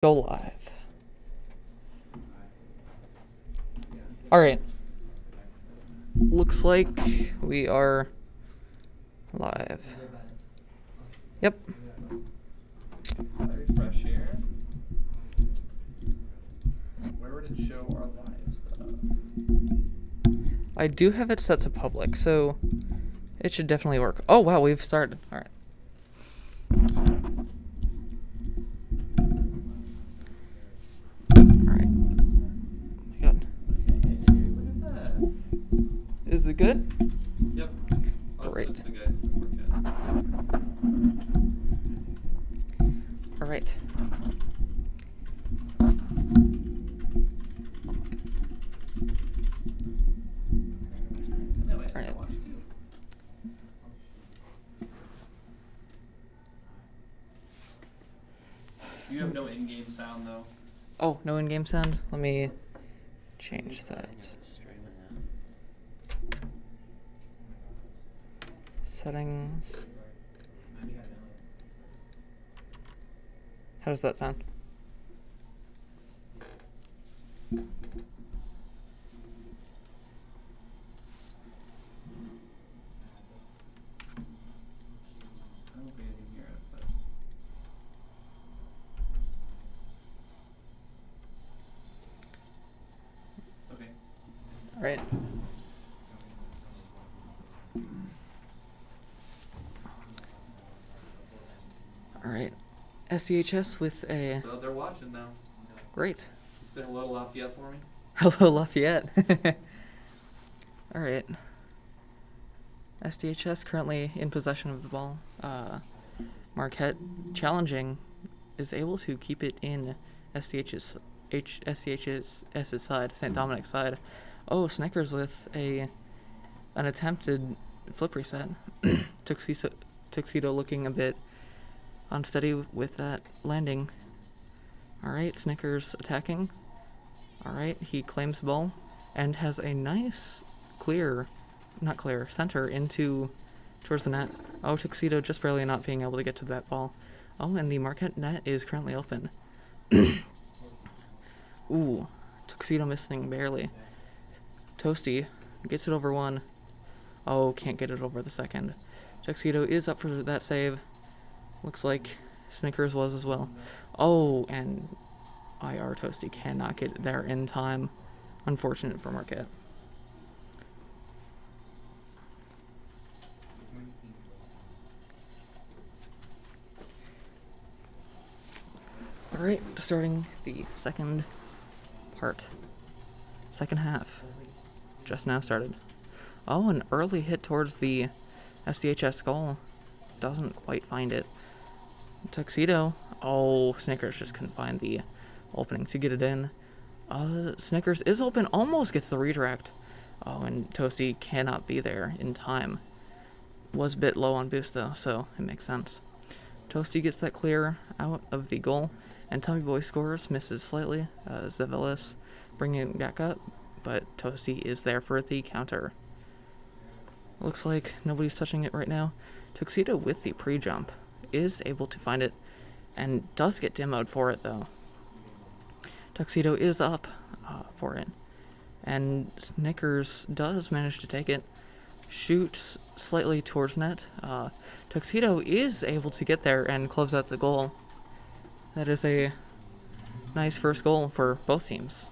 Go live. Alright. Looks like we are live. Yep. So I refresh here. Where would it show our lives though? I do have it set to public, so it should definitely work. Oh wow, we've started. Alright. Alright. Oh my god. Okay, look at that. Is it good? Yep. Great. The guys at Marquette. Alright. That way I Alright. can watch too. You have no in-game sound though. Oh, no in-game sound? Let me change that. Settings. How does that sound? I don't think I can hear it, but it's okay. Alright. Alright. SDHS with a... So they're watching now. Great. Say hello to Lafayette for me. Hello, Lafayette. Alright. SDHS currently in possession of the ball. Marquette challenging is able to keep it in SDHS's side, St. Dominic's side. Oh, Snickers with an attempted flip reset. Tuxedo looking a bit unsteady with that landing. Alright, Snickers attacking. Alright, he claims the ball and has a nice center into towards the net. Oh, Tuxedo just barely not being able to get to that ball. Oh, and the Marquette net is currently open. Ooh, Tuxedo missing barely. Toasty gets it over one. Oh, can't get it over the second. Tuxedo is up for that save. Looks like Snickers was as well. Oh, and IR Toasty cannot get there in time. Unfortunate for Marquette. Alright, starting the second half. Just now started. Oh, an early hit towards the SDHS goal. Doesn't quite find it. Tuxedo. Oh, Snickers just couldn't find the opening to get it in. Snickers is open, almost gets the redirect. Oh, and Toasty cannot be there in time. Was a bit low on boost though, so it makes sense. Toasty gets that clear out of the goal, and Tommy Boy scores, misses slightly. Zavelis bringing it back up, but Toasty is there for the counter. Looks like nobody's touching it right now. Tuxedo with the pre-jump is able to find it and does get demoed for it though. Tuxedo is up for it, and Snickers does manage to take it. Shoots slightly towards net. Tuxedo is able to get there and close out the goal. That is a nice first goal for both teams.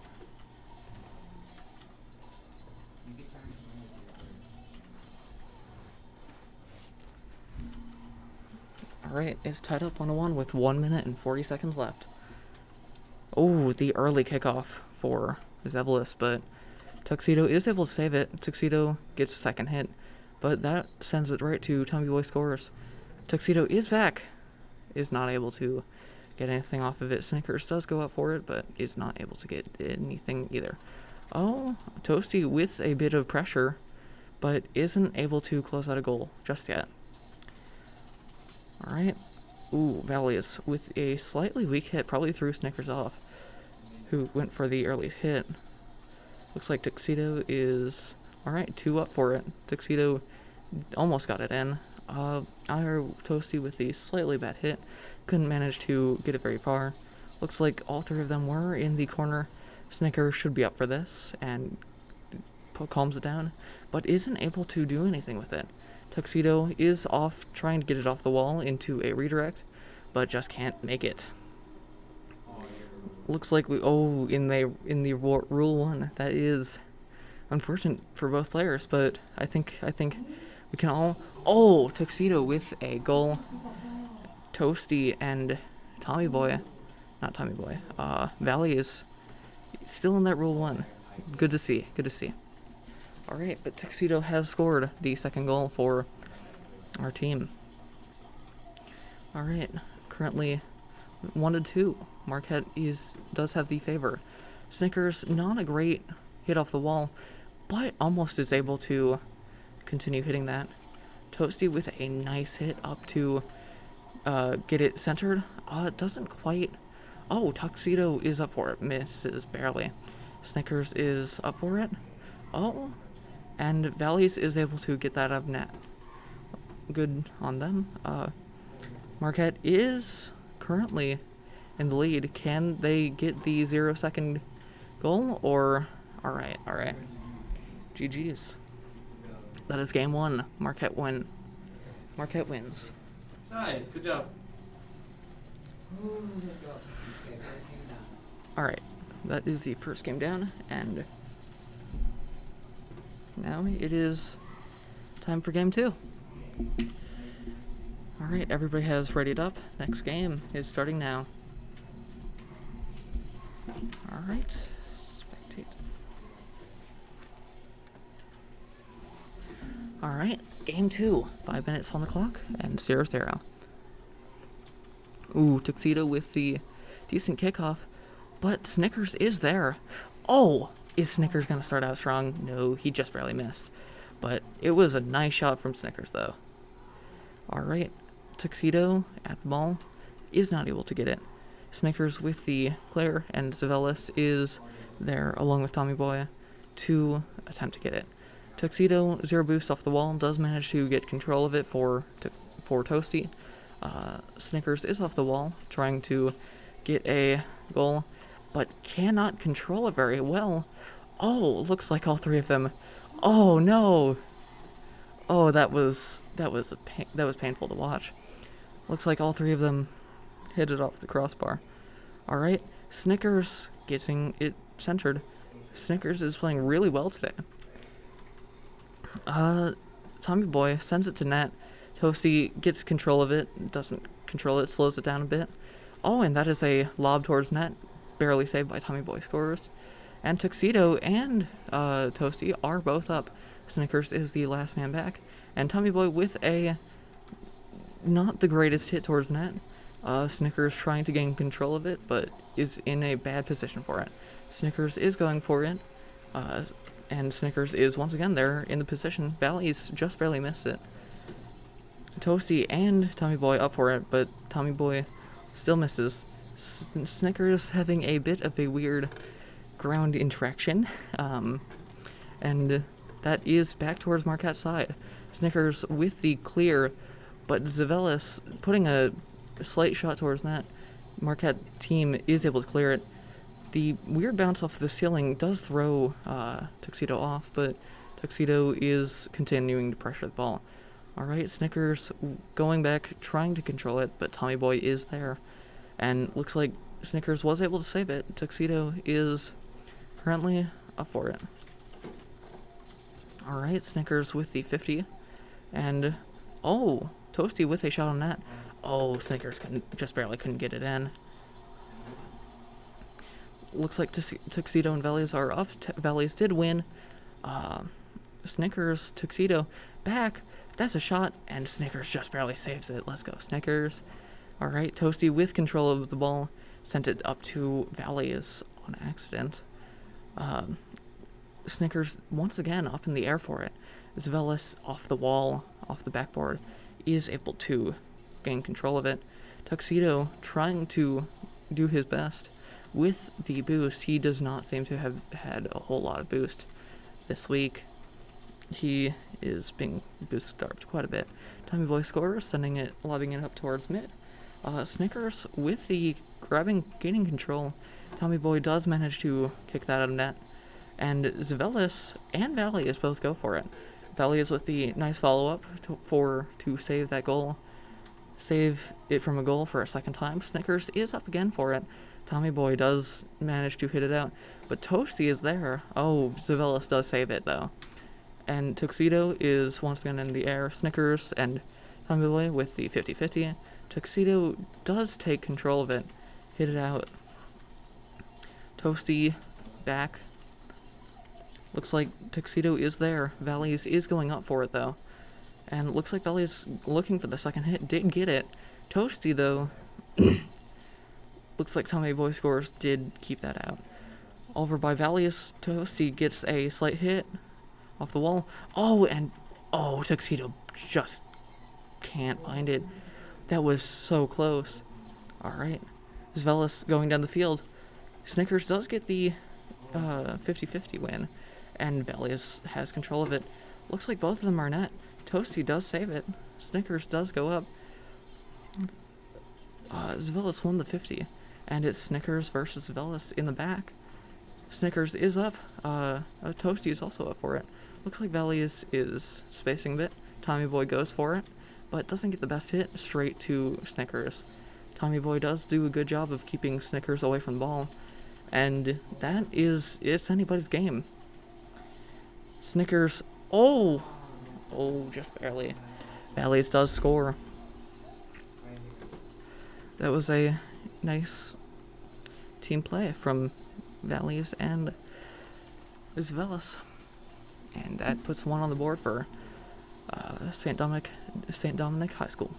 Alright, it's tied up 1-1 with 1 minute and 40 seconds left. Oh, the early kickoff for Zavelis, but Tuxedo is able to save it. Tuxedo gets a second hit, but that sends it right to Tommy Boy scores. Tuxedo is back. Is not able to get anything off of it. Snickers does go up for it, but is not able to get anything either. Oh, Toasty with a bit of pressure, but isn't able to close out a goal just yet. Alright. Ooh, Valius with a slightly weak hit, probably threw Snickers off, who went for the early hit. Looks like Tuxedo is... Alright, 2 up for it. Tuxedo almost got it in. Toasty with the slightly bad hit. Couldn't manage to get it very far. Looks like all three of them were in the corner. Snickers should be up for this and calms it down, but isn't able to do anything with it. Tuxedo is off trying to get it off the wall into a redirect, but just can't make it. Looks like we in the rule 1. That is unfortunate for both players, but I think we can all Tuxedo with a goal. Toasty and Valley is still in that rule 1. Good to see. All right, but Tuxedo has scored the second goal for our team. All right, currently 1-2. Marquette does have the favor. Snickers, not a great hit off the wall, but almost is able to continue hitting that. Toasty with a nice hit up to get it centered. It doesn't quite. Tuxedo is up for it. Misses barely. Snickers is up for it. And Valleys is able to get that up net. Good on them. Marquette is currently in the lead. Can they get the 0-second goal? Or all right. GG's. That is game 1. Marquette wins. Nice, good job. All right, that is the first game down, and now it is time for game 2. All right, everybody has readied up. Next game is starting now. All right, spectate. All right, game 2. 5 minutes on the clock and 0-0. Tuxedo with the decent kickoff, but Snickers is there. Is Snickers going to start out strong? No, he just barely missed. But it was a nice shot from Snickers, though. All right, Tuxedo at the ball is not able to get it. Snickers with the clear, and Zavelis is there along with Tommy Boy to attempt to get it. Tuxedo, 0 boost off the wall, does manage to get control of it for Toasty. Snickers is off the wall, trying to get a goal, but cannot control it very well. Looks like all three of them. No. That was painful to watch. Looks like all three of them hit it off the crossbar. All right, Snickers getting it centered. Snickers is playing really well today. Tommy Boy sends it to net. Toasty gets control of it, doesn't control it, slows it down a bit. And that is a lob towards net, barely saved by Tommy Boy scores. And Tuxedo and Toasty are both up. Snickers is the last man back, and Tommy Boy with a not the greatest hit towards net. Snickers trying to gain control of it, but is in a bad position for it. Snickers is going for it, and Snickers is once again there in the position. Valley's just barely missed it. Toasty and Tommy Boy up for it, but Tommy Boy still misses. Snickers having a bit of a weird ground interaction, and that is back towards Marquette's side. Snickers with the clear, but Zavelis putting a slight shot towards that. Marquette team is able to clear it. The weird bounce off the ceiling does throw Tuxedo off, but Tuxedo is continuing to pressure the ball. All right, Snickers going back, trying to control it, but Tommy Boy is there. And looks like Snickers was able to save it. Tuxedo is currently up for it. All right, Snickers with the 50. And, Toasty with a shot on net. Snickers just barely couldn't get it in. Looks like Tuxedo and Valleys are up. Valleys did win. Snickers, Tuxedo back. That's a shot, and Snickers just barely saves it. Let's go, Snickers. All right, Toasty with control of the ball. Sent it up to Valleys on accident. Snickers once again up in the air for it. Zavelis off the wall, off the backboard, is able to gain control of it. Tuxedo trying to do his best with the boost. He does not seem to have had a whole lot of boost this week. He is being boost starved quite a bit. Tommy Boy scores, lobbing it up towards mid. Snickers with the gaining control. Tommy Boy does manage to kick that out of net. And Zavelis and Valius both go for it. Valius with the nice follow-up to save that goal. Save it from a goal for a second time. Snickers is up again for it. Tommy Boy does manage to hit it out. But Toasty is there. Oh, Zavelis does save it, though. And Tuxedo is once again in the air. Snickers and Tommy Boy with the 50-50. Tuxedo does take control of it. Hit it out. Toasty back. Looks like Tuxedo is there. Valleys is going up for it, though. And looks like Valleys looking for the second hit. Didn't get it. Toasty, though. Looks like Tommy Boy scores did keep that out. Over by Valleys. Toasty gets a slight hit off the wall. Oh, Tuxedo just can't find it. That was so close. Alright. Zavelis going down the field. Snickers does get the 50-50 win. And Valius has control of it. Looks like both of them are net. Toasty does save it. Snickers does go up. Zavelis won the 50. And it's Snickers versus Zavelis in the back. Snickers is up. Toasty is also up for it. Looks like Valius is spacing a bit. Tommy Boy goes for it, but doesn't get the best hit. Straight to Snickers. Tommy Boy does do a good job of keeping Snickers away from the ball. And it's anybody's game. Snickers, oh, just barely. Valius does score. That was a nice team play from Valius and Zavelis. And that puts one on the board for St. Dominic High School.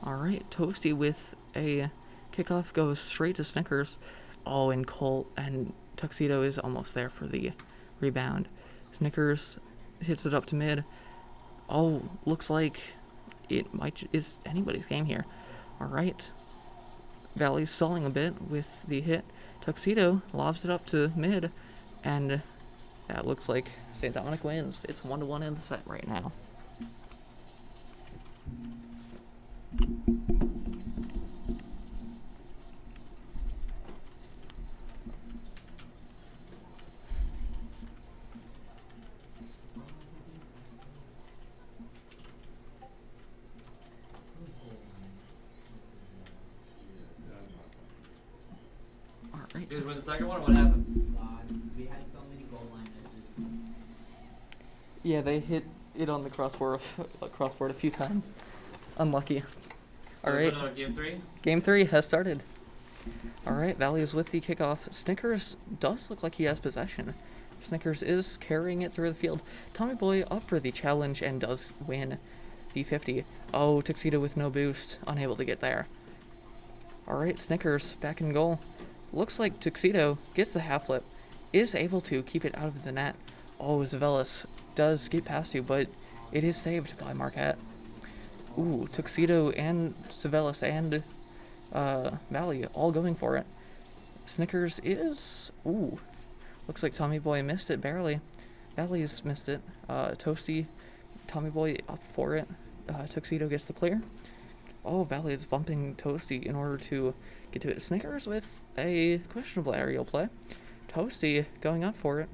Alright, Toasty with a kickoff goes straight to Snickers. Oh, and Colt and Tuxedo is almost there for the rebound. Snickers hits it up to mid. Oh, looks like it is anybody's game here. Alright. Valley's stalling a bit with the hit. Tuxedo lobs it up to mid, and that looks like St. Dominic wins. It's 1-1 in the set right now. Alright. You guys win the second one, or what happened? We had so many goal line misses. Yeah, they hit it on the crossbar a few times. Unlucky. So Alright. we put on game 3? Game 3 has started. Alright, Valley is with the kickoff. Snickers does look like he has possession. Snickers is carrying it through the field. Tommy Boy up for the challenge and does win the 50. Oh, Tuxedo with no boost. Unable to get there. Alright, Snickers back in goal. Looks like Tuxedo gets the half flip. Is able to keep it out of the net. Oh, Zavelis does get past you, but it is saved by Marquette. Ooh, Tuxedo and Zavelis and Valley all going for it. Snickers is... Ooh. Looks like Tommy Boy missed it barely. Valley's missed it. Toasty, Tommy Boy up for it. Tuxedo gets the clear. Oh, Valley is bumping Toasty in order to get to it. Snickers with a questionable aerial play. Toasty going up for it.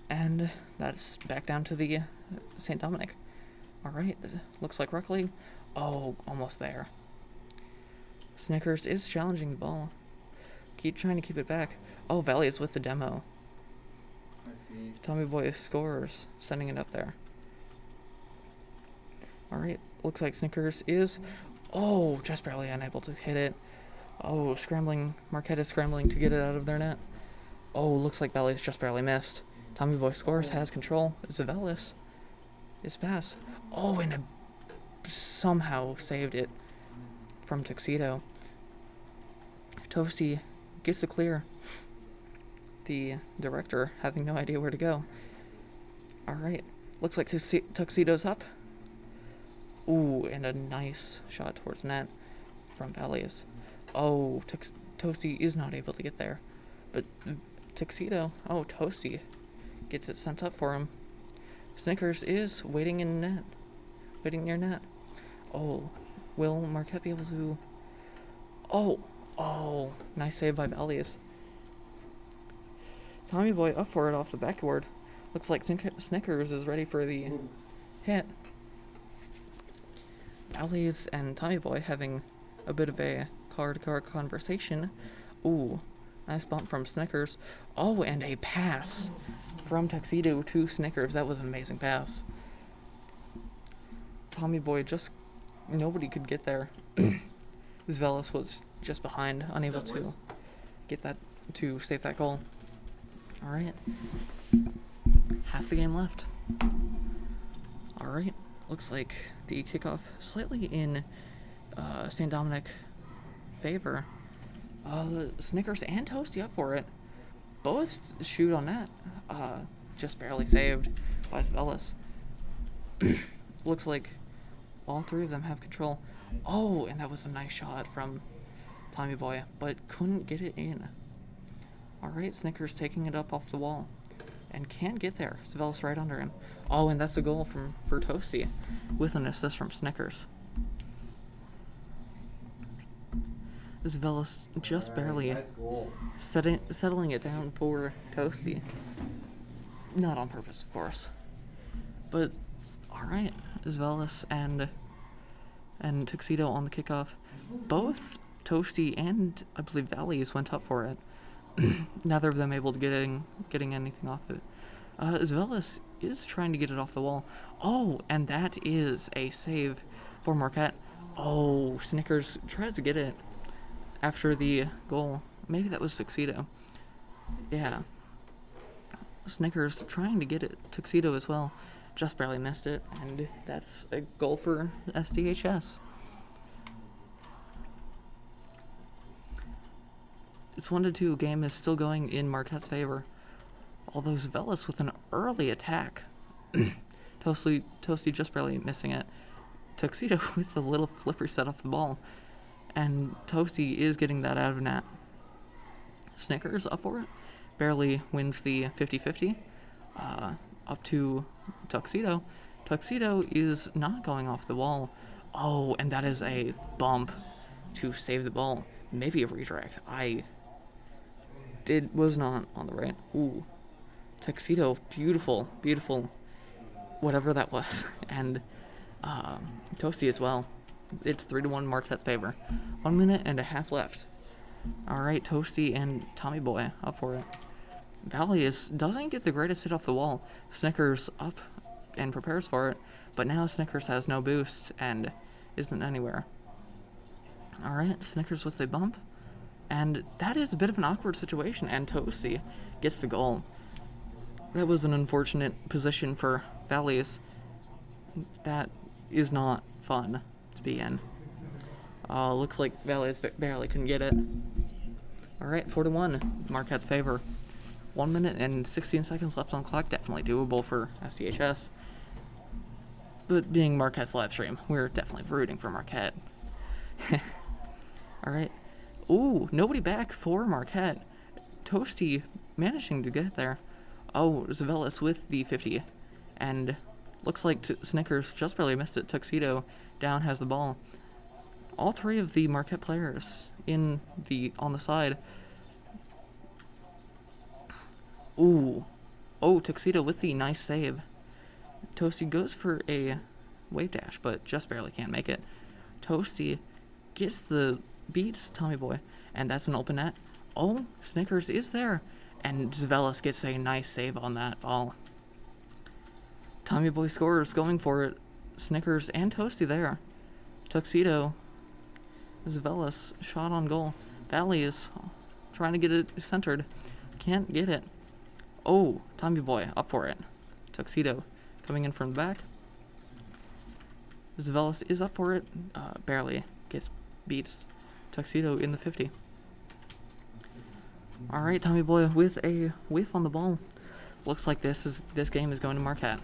And that's back down to the St. Dominic. Alright, looks like Ruck League. Oh, almost there. Snickers is challenging the ball. Keep trying to keep it back. Oh, Valley is with the demo. Nice D. Tommy Boy scores, sending it up there. Alright, looks like Snickers is... Oh, just barely unable to hit it. Oh, scrambling. Marquette is scrambling to get it out of their net. Oh, looks like Valley's just barely missed. Tommy Boy scores, has control. Zavelis is pass. Oh, and somehow saved it from Tuxedo. Toasty gets the clear. The director having no idea where to go. Alright, looks like Tuxedo's up. Ooh, and a nice shot towards net from Valley's. Oh, Toasty is not able to get there. But Tuxedo, oh, Toasty gets it sent up for him. Snickers is waiting in net. Waiting near net. Oh, will Marquette be able to? Oh, nice save by Valius. Tommy Boy up for it off the backboard. Looks like Snickers is ready for the hit. Valius and Tommy Boy having a bit of a car-to-car conversation. Ooh, nice bump from Snickers. Oh, and a pass from Tuxedo to Snickers. That was an amazing pass. Tommy Boy just, nobody could get there. Zvelis was just behind, unable to get that, to save that goal. Alright. Half the game left. Alright. Looks like the kickoff slightly in St. Dominic favor. Snickers and Toasty up for it. Both shoot on net. Just barely saved by Zvelis. Looks like all three of them have control. Oh, and that was a nice shot from Tommy Boy, but couldn't get it in. Alright, Snickers taking it up off the wall. And can't get there. Zvelis right under him. Oh, and that's a goal for Toasty with an assist from Snickers. Zvelis just barely nice goal. settling it down for Toasty. Not on purpose, of course. But, alright. Zvelis and Tuxedo on the kickoff. Both Toasty and, I believe, Valius went up for it. Neither of them able to getting anything off it. Zvelis is trying to get it off the wall. Oh, and that is a save for Marquette. Oh, Snickers tries to get it after the goal. Maybe that was Tuxedo. Yeah. Snickers trying to get it. Tuxedo as well. Just barely missed it. And that's a goal for SDHS. It's 1-2. Game is still going in Marquette's favor. Although Zvelis with an early attack. Toasty just barely missing it. Tuxedo with a little flipper set off the ball. And Toasty is getting that out of net. Snickers up for it. Barely wins the 50-50. Up to Tuxedo. Tuxedo is not going off the wall. Oh, and that is a bump to save the ball. Maybe a redirect. Was not on the right. Ooh. Tuxedo, beautiful, whatever that was. And Toasty as well. It's 3-1 Marquette's favor. 1 minute and a half left. Alright, Toasty and Tommy Boy up for it. Valius doesn't get the greatest hit off the wall. Snickers up and prepares for it. But now Snickers has no boost and isn't anywhere. Alright, Snickers with a bump. And that is a bit of an awkward situation, and Toasty gets the goal. That was an unfortunate position for Valius. That is not fun to be in. Looks like Valius barely couldn't get it. Alright, 4-1, Marquette's favor. 1 minute and 16 seconds left on the clock. Definitely doable for SDHS. But being Marquette's live stream, we're definitely rooting for Marquette. Alright. Ooh, nobody back for Marquette. Toasty managing to get there. Oh, Zvelis with the 50. And looks like Snickers just barely missed it. Tuxedo down has the ball. All three of the Marquette players on the side. Ooh. Oh, Tuxedo with the nice save. Toasty goes for a wave dash, but just barely can't make it. Toasty beats Tommy Boy, and that's an open net. Oh, Snickers is there, and Zvelis gets a nice save on that ball. Tommy Boy scores, going for it. Snickers and Toasty there. Tuxedo. Zvelis shot on goal. Valley is trying to get it centered. Can't get it. Oh, Tommy Boy up for it. Tuxedo coming in from the back. Zvelis is up for it. Barely beats Tuxedo in the 50. Alright, Tommy Boy with a whiff on the ball. Looks like this game is going to Marquette.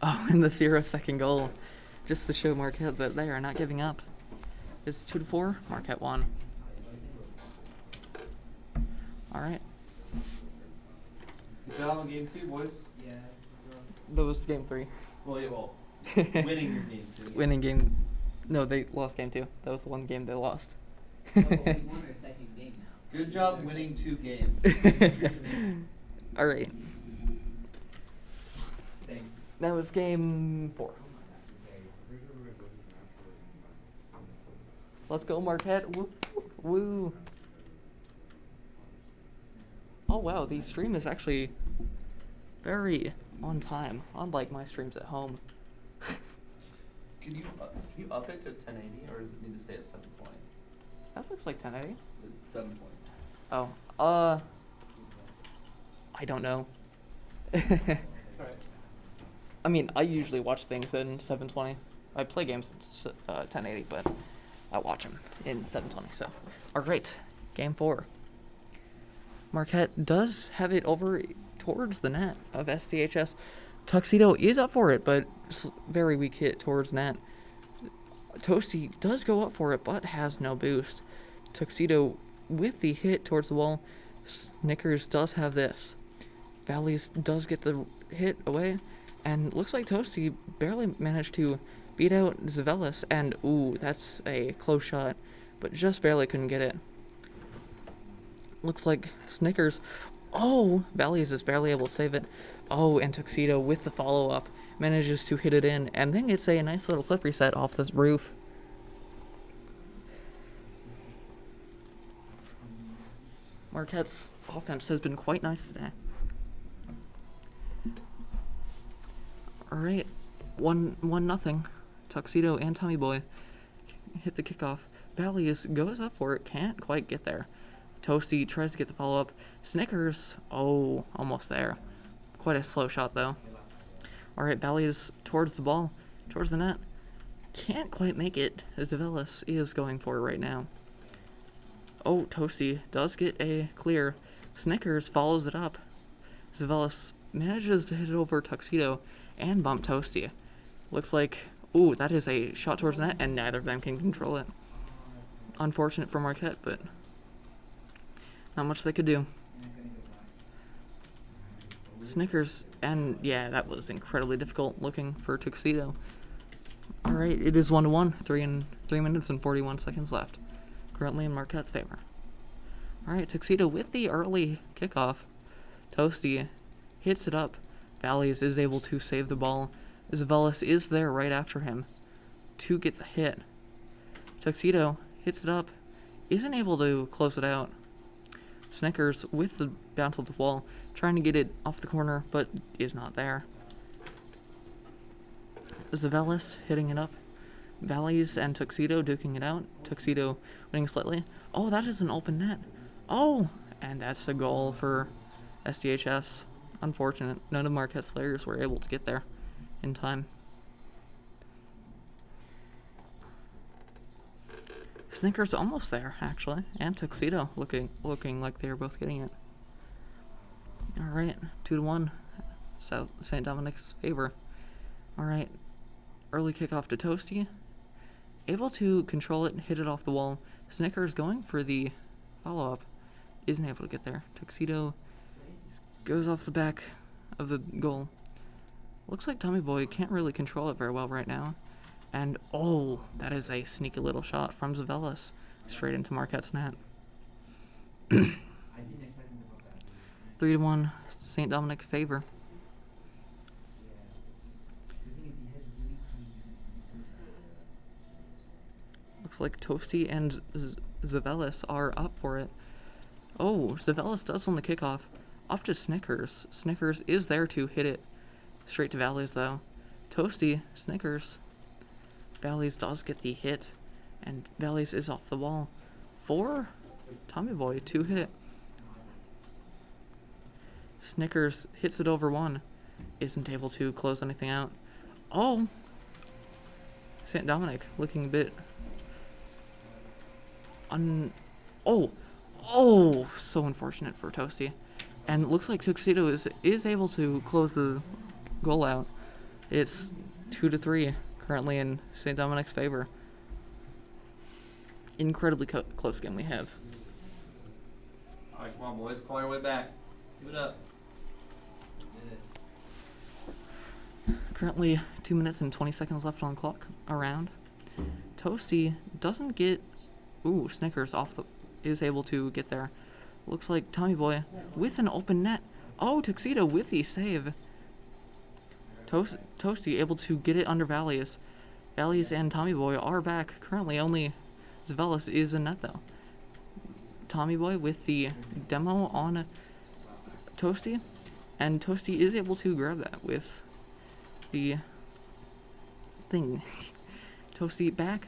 Oh, and the 0-second goal. Just to show Marquette that they are not giving up. It's 2-4. Marquette won. Alright. Good job on game 2, boys. Yeah. That was game 3. Well, yeah, Winning your game 2. Winning game. No, they lost game 2. That was the one game they lost. Oh, well, we won our second game now. Good job winning 2 games. All right. Thank- That was game 4. Let's go, Marquette. Woo. Woo. Oh, wow. The stream is actually very on time, unlike my streams at home. Can you up it to 1080 or does it need to stay at 720? That looks like 1080. It's 720. Oh, I don't know. It's alright. I mean, I usually watch things in 720. I play games in 1080, but I watch them in 720. So, all right, game 4. Marquette does have it over towards the net of SDHS. Tuxedo is up for it, but very weak hit towards net. Toasty does go up for it, but has no boost. Tuxedo with the hit towards the wall. Snickers does have this. Valleys does get the hit away, and looks like Toasty barely managed to beat out Zavelis, and ooh, that's a close shot, but just barely couldn't get it. Looks like Snickers, oh, Valleys is barely able to save it. Oh, and Tuxedo with the follow-up manages to hit it in, and then gets a nice little flip reset off this roof. Marquette's offense has been quite nice today. Alright, 1-0. Tuxedo and Tommy Boy hit the kickoff. Valleys goes up for it, can't quite get there. Toasty tries to get the follow-up. Snickers, oh, almost there. Quite a slow shot, though. Alright, Valleys towards the ball, towards the net. Can't quite make it, as Zavelis is going for it right now. Oh, Toasty does get a clear. Snickers follows it up. Zavelis manages to hit it over Tuxedo and bump Toasty. Looks like, ooh, that is a shot towards the net, and neither of them can control it. Unfortunate for Marquette, but not much they could do. Snickers, and yeah, that was incredibly difficult looking for Tuxedo. Alright, it is 1-1, 3 minutes and 41 seconds left. Currently in Marquette's favor. Alright, Tuxedo with the early kickoff. Toasty hits it up. Valleys is able to save the ball. Zavelis is there right after him to get the hit. Tuxedo hits it up. Isn't able to close it out. Snickers with the bounce of the wall, trying to get it off the corner, but is not there. Zavelis hitting it up. Valleys and Tuxedo duking it out. Tuxedo winning slightly. Oh, that is an open net. Oh, and that's a goal for SDHS. Unfortunate. None of Marquette's players were able to get there in time. Snickers almost there, actually, and Tuxedo looking like they were both getting it. All right, 2-1, South St. Dominic's favor. All right, early kickoff to Toasty, able to control it and hit it off the wall. Snickers going for the follow-up, isn't able to get there. Tuxedo goes off the back of the goal. Looks like Tommy Boy can't really control it very well right now. And, oh, that is a sneaky little shot from Zavelis straight into Marquette's net. 3-1, St. Dominic favor. Looks like Toasty and Zavelis are up for it. Oh, Zavelis does on the kickoff. Up to Snickers. Snickers is there to hit it straight to Valleys, though. Toasty, Snickers. Valleys does get the hit, and Valleys is off the wall. For Tommy Boy to hit. Snickers hits it over one. Isn't able to close anything out. Oh! St. Dominic looking a bit... Oh! So unfortunate for Toasty. And looks like Tuxedo is able to close the goal out. It's 2-3 currently in St. Dominic's favor. Incredibly close game we have. Alright, come on, boys. Claw your way back. Give it up. Currently 2 minutes and 20 seconds left on the clock around. Toasty doesn't get... Ooh, Snickers is able to get there. Looks like Tommy Boy with an open net. Oh, Tuxedo with the save. Toasty able to get it under Valleys. Valleys and Tommy Boy are back. Currently only Zvelis is in net though. Tommy Boy with the demo on Toasty. And Toasty is able to grab that with the thing. Toasty back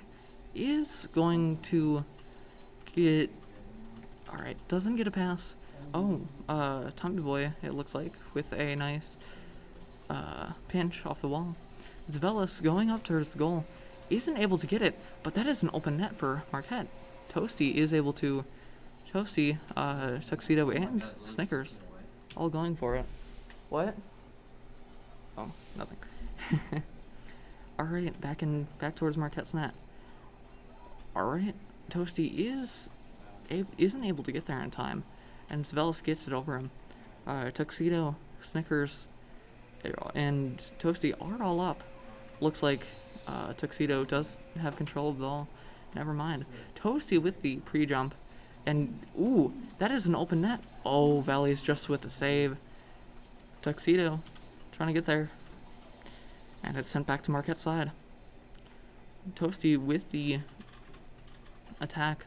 is going to get... Alright, doesn't get a pass. Oh, Tommy Boy, it looks like, with a nice pinch off the wall. Zvelis going up towards the goal. Isn't able to get it, but that is an open net for Marquette. Toasty is able to... Toasty, Tuxedo, and Snickers all going for it. What? Oh, nothing. Alright, back towards Marquette's net. Alright, Toasty isn't able to get there in time, and Zvelis gets it over him. Tuxedo, Snickers, and Toasty are all up. Looks like Tuxedo does have control of the ball. Never mind. Toasty with the pre-jump, and ooh, that is an open net. Oh, Valley's just with the save. Tuxedo trying to get there, and it's sent back to Marquette's side. Toasty with the attack.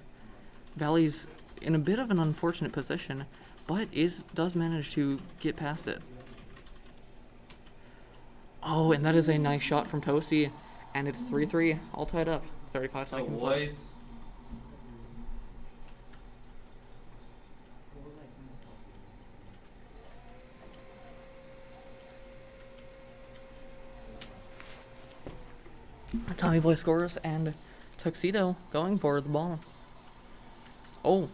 Valley's in a bit of an unfortunate position, but does manage to get past it. Oh, and that is a nice shot from Toasty, and it's 3-3, all tied up. 35 seconds left. Tommy Boy scores, and Tuxedo going for the ball. Oh,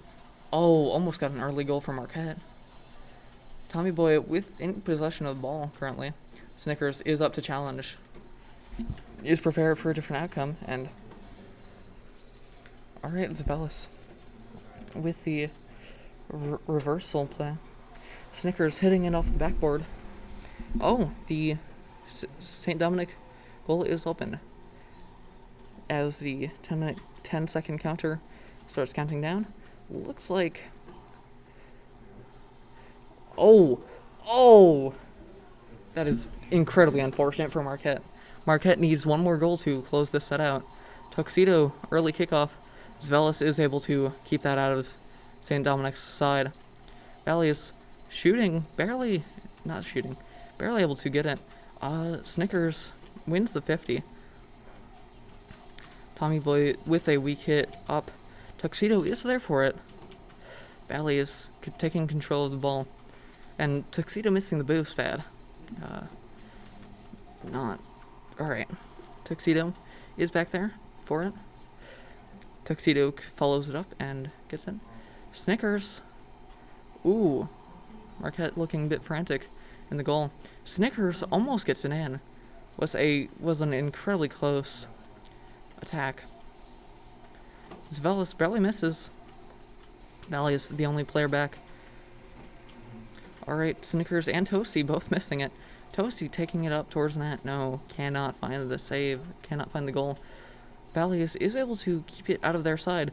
almost got an early goal for Marquette. Tommy Boy in possession of the ball currently. Snickers is up to challenge. Is prepared for a different outcome, and alright, Zvelis with the reversal play. Snickers hitting it off the backboard. Oh, the St. Dominic goal is open as the 10-second counter starts counting down. Looks like... Oh! That is incredibly unfortunate for Marquette. Marquette needs one more goal to close this set out. Tuxedo, early kickoff. Zvelis is able to keep that out of St. Dominic's side. Valley is barely able to get it. Snickers wins the 50. Tommy Boy with a weak hit up. Tuxedo is there for it. Valley is taking control of the ball. And Tuxedo missing the boost pad. Alright. Tuxedo is back there for it. Tuxedo follows it up and gets it. Snickers. Ooh. Marquette looking a bit frantic in the goal. Snickers almost gets it in. Was an incredibly close attack. Zvelis barely misses. Valley is the only player back. Alright, Snickers and Toasty both missing it. Toasty taking it up towards net. No, cannot find the save. Cannot find the goal. Valley is able to keep it out of their side.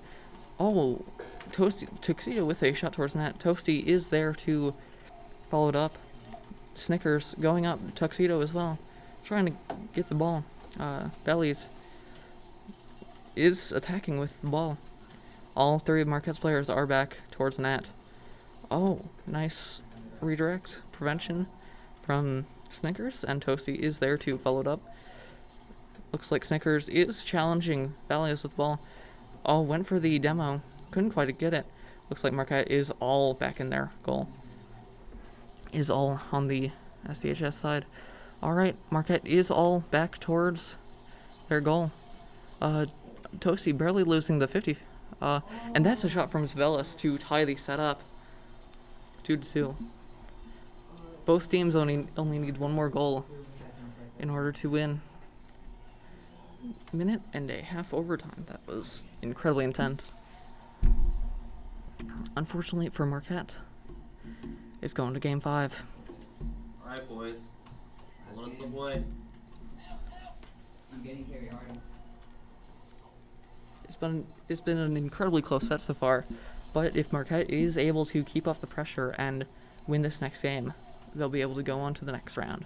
Oh, Tuxedo with a shot towards net. Toasty is there to follow it up. Snickers going up. Tuxedo as well. Trying to get the ball. Valley's is attacking with the ball. All three of Marquette's players are back towards net. Oh, nice redirect prevention from Snickers, and Toasty is there to follow it up. Looks like Snickers is challenging Valius with the ball. Oh, went for the demo. Couldn't quite get it. Looks like Marquette is all back in their goal. Is all on the SDHS side. Alright, Marquette is all back towards their goal. Toasty barely losing the 50. And that's a shot from Zvelis to tie the set up. 2-2. Both teams only need one more goal in order to win. Minute and a half overtime. That was incredibly intense. Unfortunately for Marquette, it's going to game 5. Alright, boys. Let us the way. I'm getting carry hard. It's been an incredibly close set so far, but if Marquette is able to keep up the pressure and win this next game, they'll be able to go on to the next round.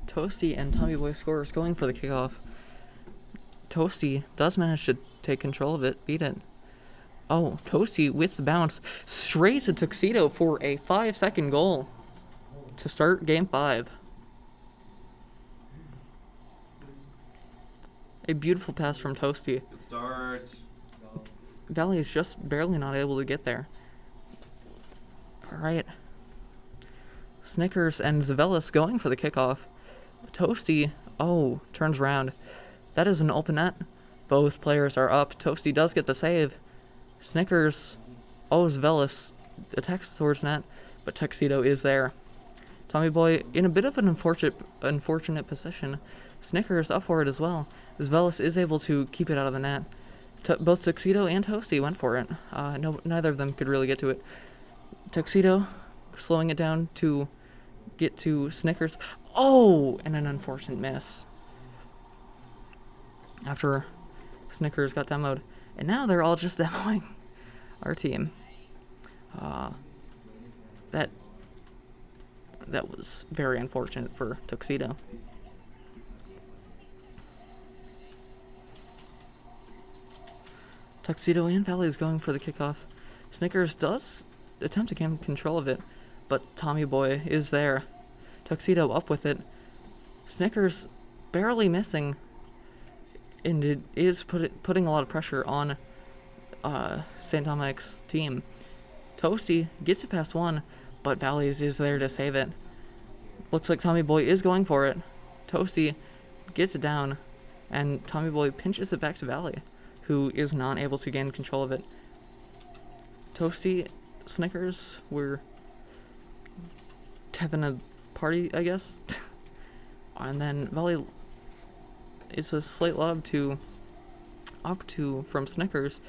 Toasty and Tommy Boy scorers going for the kickoff. Toasty does manage to take control of it, beat it. Oh, Toasty with the bounce straight to Tuxedo for a 5-second goal to start game 5. A beautiful pass from Toasty. Good start. Valley is just barely not able to get there. Alright. Snickers and Zavelis going for the kickoff. Toasty, oh, turns around. That is an open net. Both players are up. Toasty does get the save. Snickers, oh, Zavelis attacks towards net, but Tuxedo is there. Tommy Boy in a bit of an unfortunate position. Snickers up for it as well. Zavelis is able to keep it out of the net. Both Tuxedo and Toasty went for it. Neither of them could really get to it. Tuxedo slowing it down to get to Snickers. Oh, and an unfortunate miss. After Snickers got demoed. And now they're all just demoing our team. That was very unfortunate for Tuxedo. Tuxedo and Valley is going for the kickoff. Snickers does attempt to gain control of it, but Tommy Boy is there. Tuxedo up with it. Snickers barely missing, and it is putting a lot of pressure on St. Dominic's team. Toasty gets it past one, but Valleys is there to save it. Looks like Tommy Boy is going for it. Toasty gets it down, and Tommy Boy pinches it back to Valley, who is not able to gain control of it. Toasty, Snickers, we're having a party, I guess. And then Valley, it's a slate lob to up to from Snickers.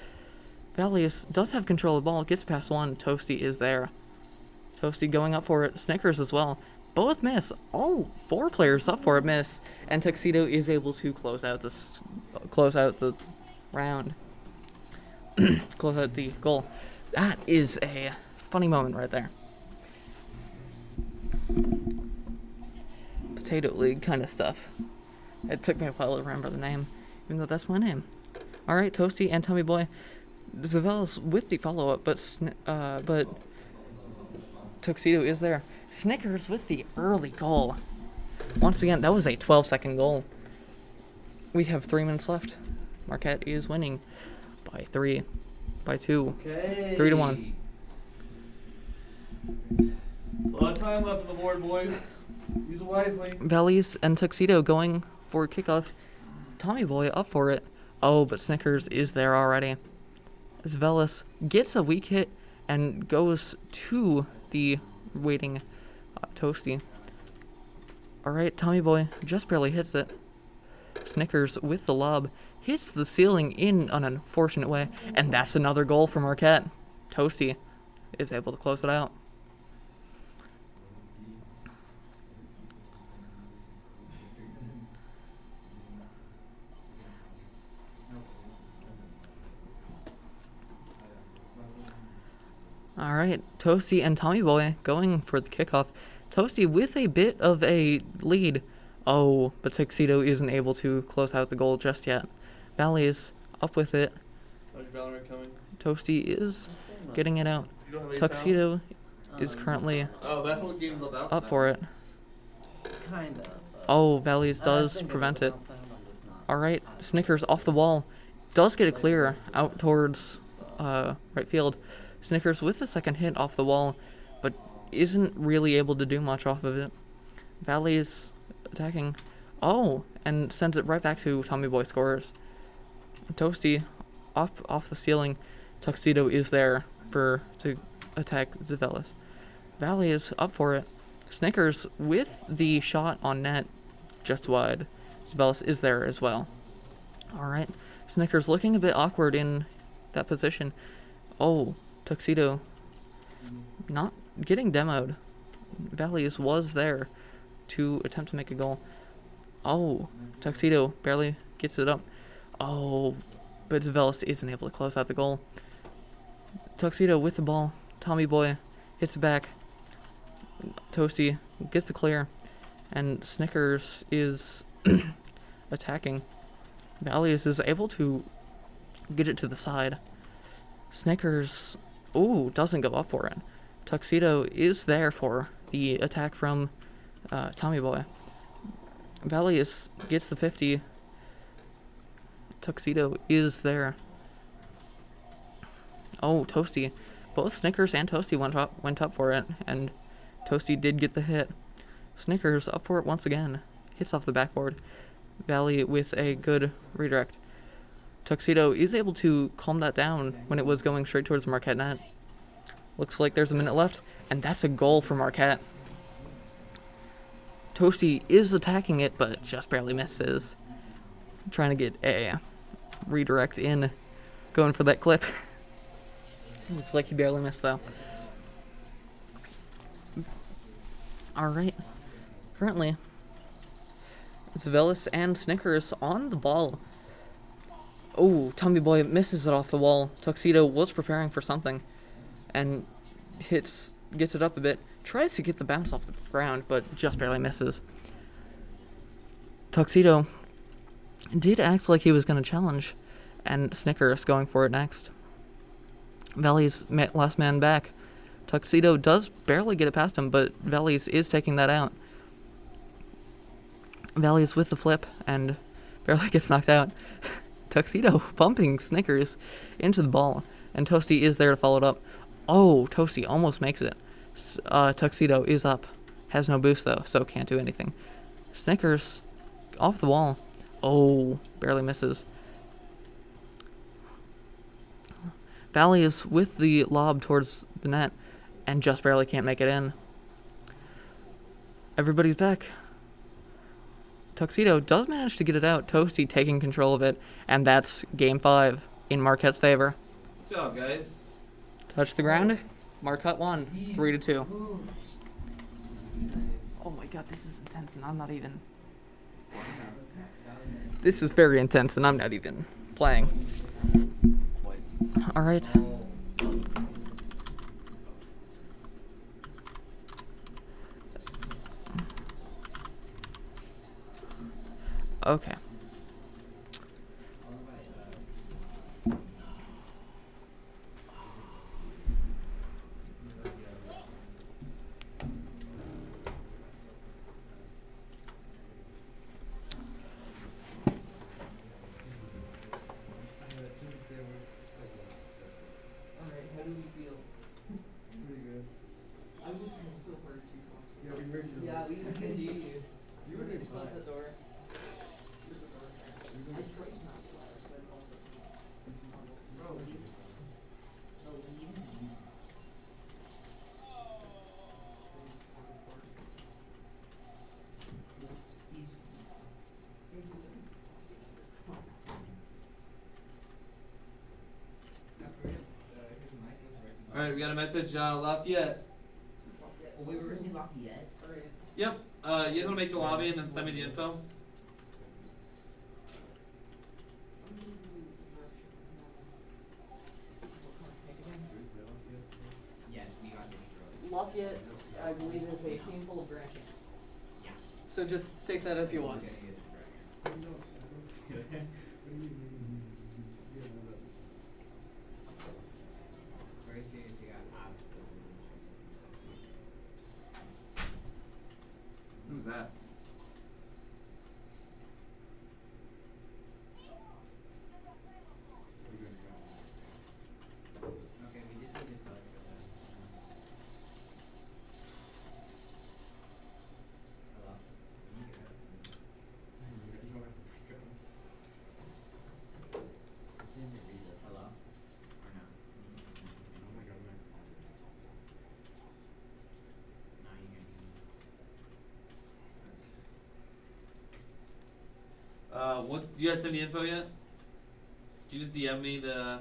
Valley does have control of the ball, gets past one. Toasty is there. Toasty going up for it. Snickers as well. Both miss. All 4 players up for it miss, and Tuxedo is able to close out the round. Close out the goal. That is a funny moment right there. Potato League kind of stuff. It took me a while to remember the name, even though that's my name. Alright, Toasty and Tommy Boy. Zavelis with the follow-up, but Tuxedo is there. Snickers with the early goal. Once again, that was a 12-second goal. We have 3 minutes left. Marquette is winning by 3, by 2, Okay. 3-1. A lot of time left on the board, boys. Use it wisely. Valleys and Tuxedo going for kickoff. Tommy Boy up for it. Oh, but Snickers is there already. Zavelis gets a weak hit and goes to the waiting Toasty. Alright, Tommy Boy just barely hits it. Snickers with the lob hits the ceiling in an unfortunate way, and that's another goal for Marquette. Toasty is able to close it out. Alright, Toasty and Tommy Boy going for the kickoff. Toasty with a bit of a lead. Oh, but Tuxedo isn't able to close out the goal just yet. Valley is up with it. Toasty is getting it out. Tuxedo is currently that whole game's up for it. Kind of. Oh, Valleys does prevent it. Alright, Snickers off the wall. Does get it clear out towards right field. Snickers with the second hit off the wall, but isn't really able to do much off of it. Valley's attacking. Oh, and sends it right back to Tommy Boy scorers. Toasty up off the ceiling. Tuxedo is there to attack Zavelis. Valley is up for it. Snickers with the shot on net just wide. Zavelis is there as well. Alright. Snickers looking a bit awkward in that position. Oh, Tuxedo not getting demoed. Valley's was there to attempt to make a goal. Oh, Tuxedo barely gets it up. Oh, but Zavelis isn't able to close out the goal. Tuxedo with the ball. Tommy Boy hits it back. Toasty gets the clear. And Snickers is attacking. Valley's is able to get it to the side. Snickers, doesn't go up for it. Tuxedo is there for the attack from Tommy Boy. Valley gets the 50. Tuxedo is there. Oh, Toasty. Both Snickers and Toasty went up for it, and Toasty did get the hit. Snickers up for it once again. Hits off the backboard. Valley with a good redirect. Tuxedo is able to calm that down when it was going straight towards the Marquette net. Looks like there's a minute left, and that's a goal for Marquette. Toasty is attacking it, but just barely misses. Trying to get a redirect in, going for that clip. Looks like he barely missed, though. Alright. Currently, Zavelis and Snickers on the ball. Oh, Tommy Boy misses it off the wall. Tuxedo was preparing for something, and gets it up a bit. Tries to get the bounce off the ground, but just barely misses. Tuxedo did act like he was going to challenge, and Snickers going for it next. Valley's last man back. Tuxedo does barely get it past him, but Valley's is taking that out. Valley's with the flip, and barely gets knocked out. Tuxedo bumping Snickers into the ball, and Toasty is there to follow it up. Oh, Toasty almost makes it. Tuxedo is up. Has no boost, though, so can't do anything. Snickers off the wall. Oh, barely misses. Valley is with the lob towards the net, and just barely can't make it in. Everybody's back. Tuxedo does manage to get it out. Toasty taking control of it, and that's Game 5 in Marquette's favor. Good job, guys. Touch the ground. Marquette won 3-2. Oh my god, this is intense, and I'm not even. This is very intense, and I'm not even playing. All right. Okay. Yeah, we can hear you. You were going to close the door. I tried not to, but also. Bro, leave. No, leave. All right, we got a message, Lafayette. Well, we were seeing Lafayette. Yep. You guys want to make the lobby and then send me the info? Yes, we got destroyed. Lafayette, I believe, is a team full of branching. Yeah. So just take that as you want. Very seriously, got absolutely. Who's that? Okay, we just need to collect for that. Hello? You can ask me. Hello? Or no? What? Do you guys have any info yet? Can you just DM me the?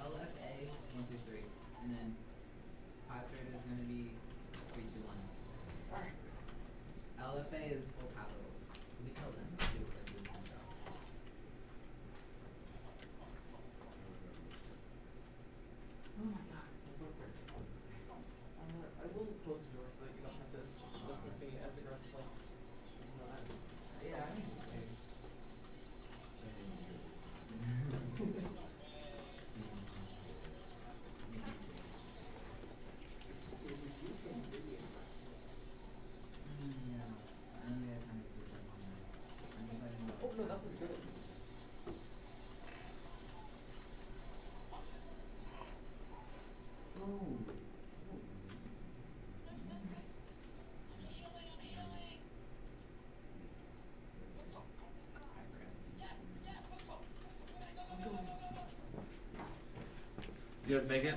LFA 123, and then password is gonna be 321. Alright. LFA is full capitals. Can we tell them to do what they're doing stuff? Oh my god. I will close the door so that you don't have to listen to me as aggressively. You know that. Yeah, I think it's great. Oh no, that was good. You guys make it?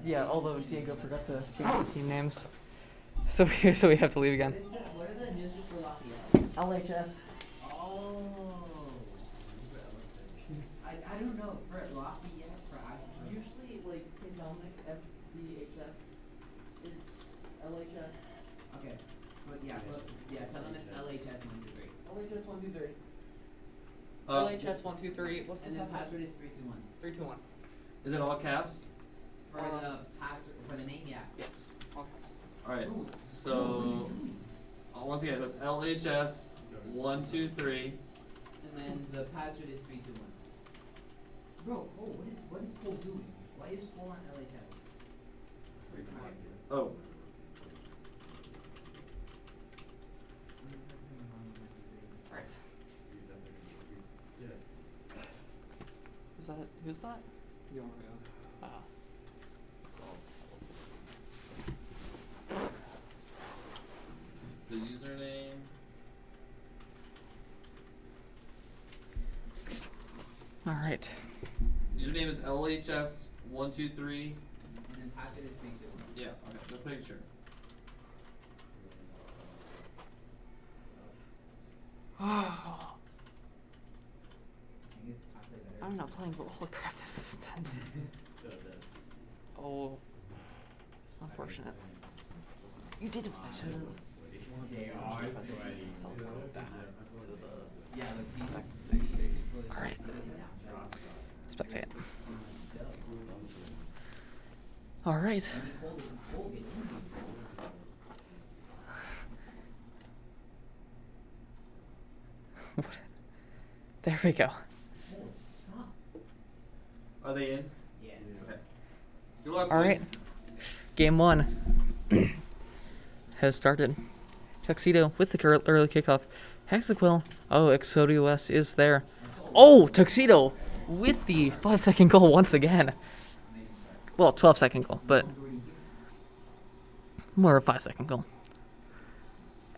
Yeah, although Diego forgot to change the team names. So we have to leave again. What are the initials for Lafayette? LHS. Oh. I don't know. For Lafayette, for Usually, like, St. Dominic, SDHS is LHS. Okay. But yeah, tell them it's LHS 123. LHS 123. Uh, LHS 123. What's the And then password is 321. 321. Is it all caps? For the password, for the name, yeah. Yes. All caps. All right. Ooh. So once again, that's LHS 123. And then the password is 321. Bro, Cole, what is Cole doing? Why is Cole on LHS? Oh. Alright. Who's that? Ah. The username. Alright. Username is LHS 123. And then password is 321. Yeah. Okay. Just making sure. I guess I play better. I'm not playing, but holy crap, this is intense. Oh. Unfortunate. You did it. I should have. They are sweaty. Yeah, let's see. Alright. Spectate. Alright. There we go. Stop. Are they in? Yeah. Okay. Good luck, All right. boys. Game 1 has started. Tuxedo with the early kickoff. Hexaquill. Oh, SDHS is there. Oh, Tuxedo with the 5-second goal once again. Well, 12-second goal, but more of a 5-second goal.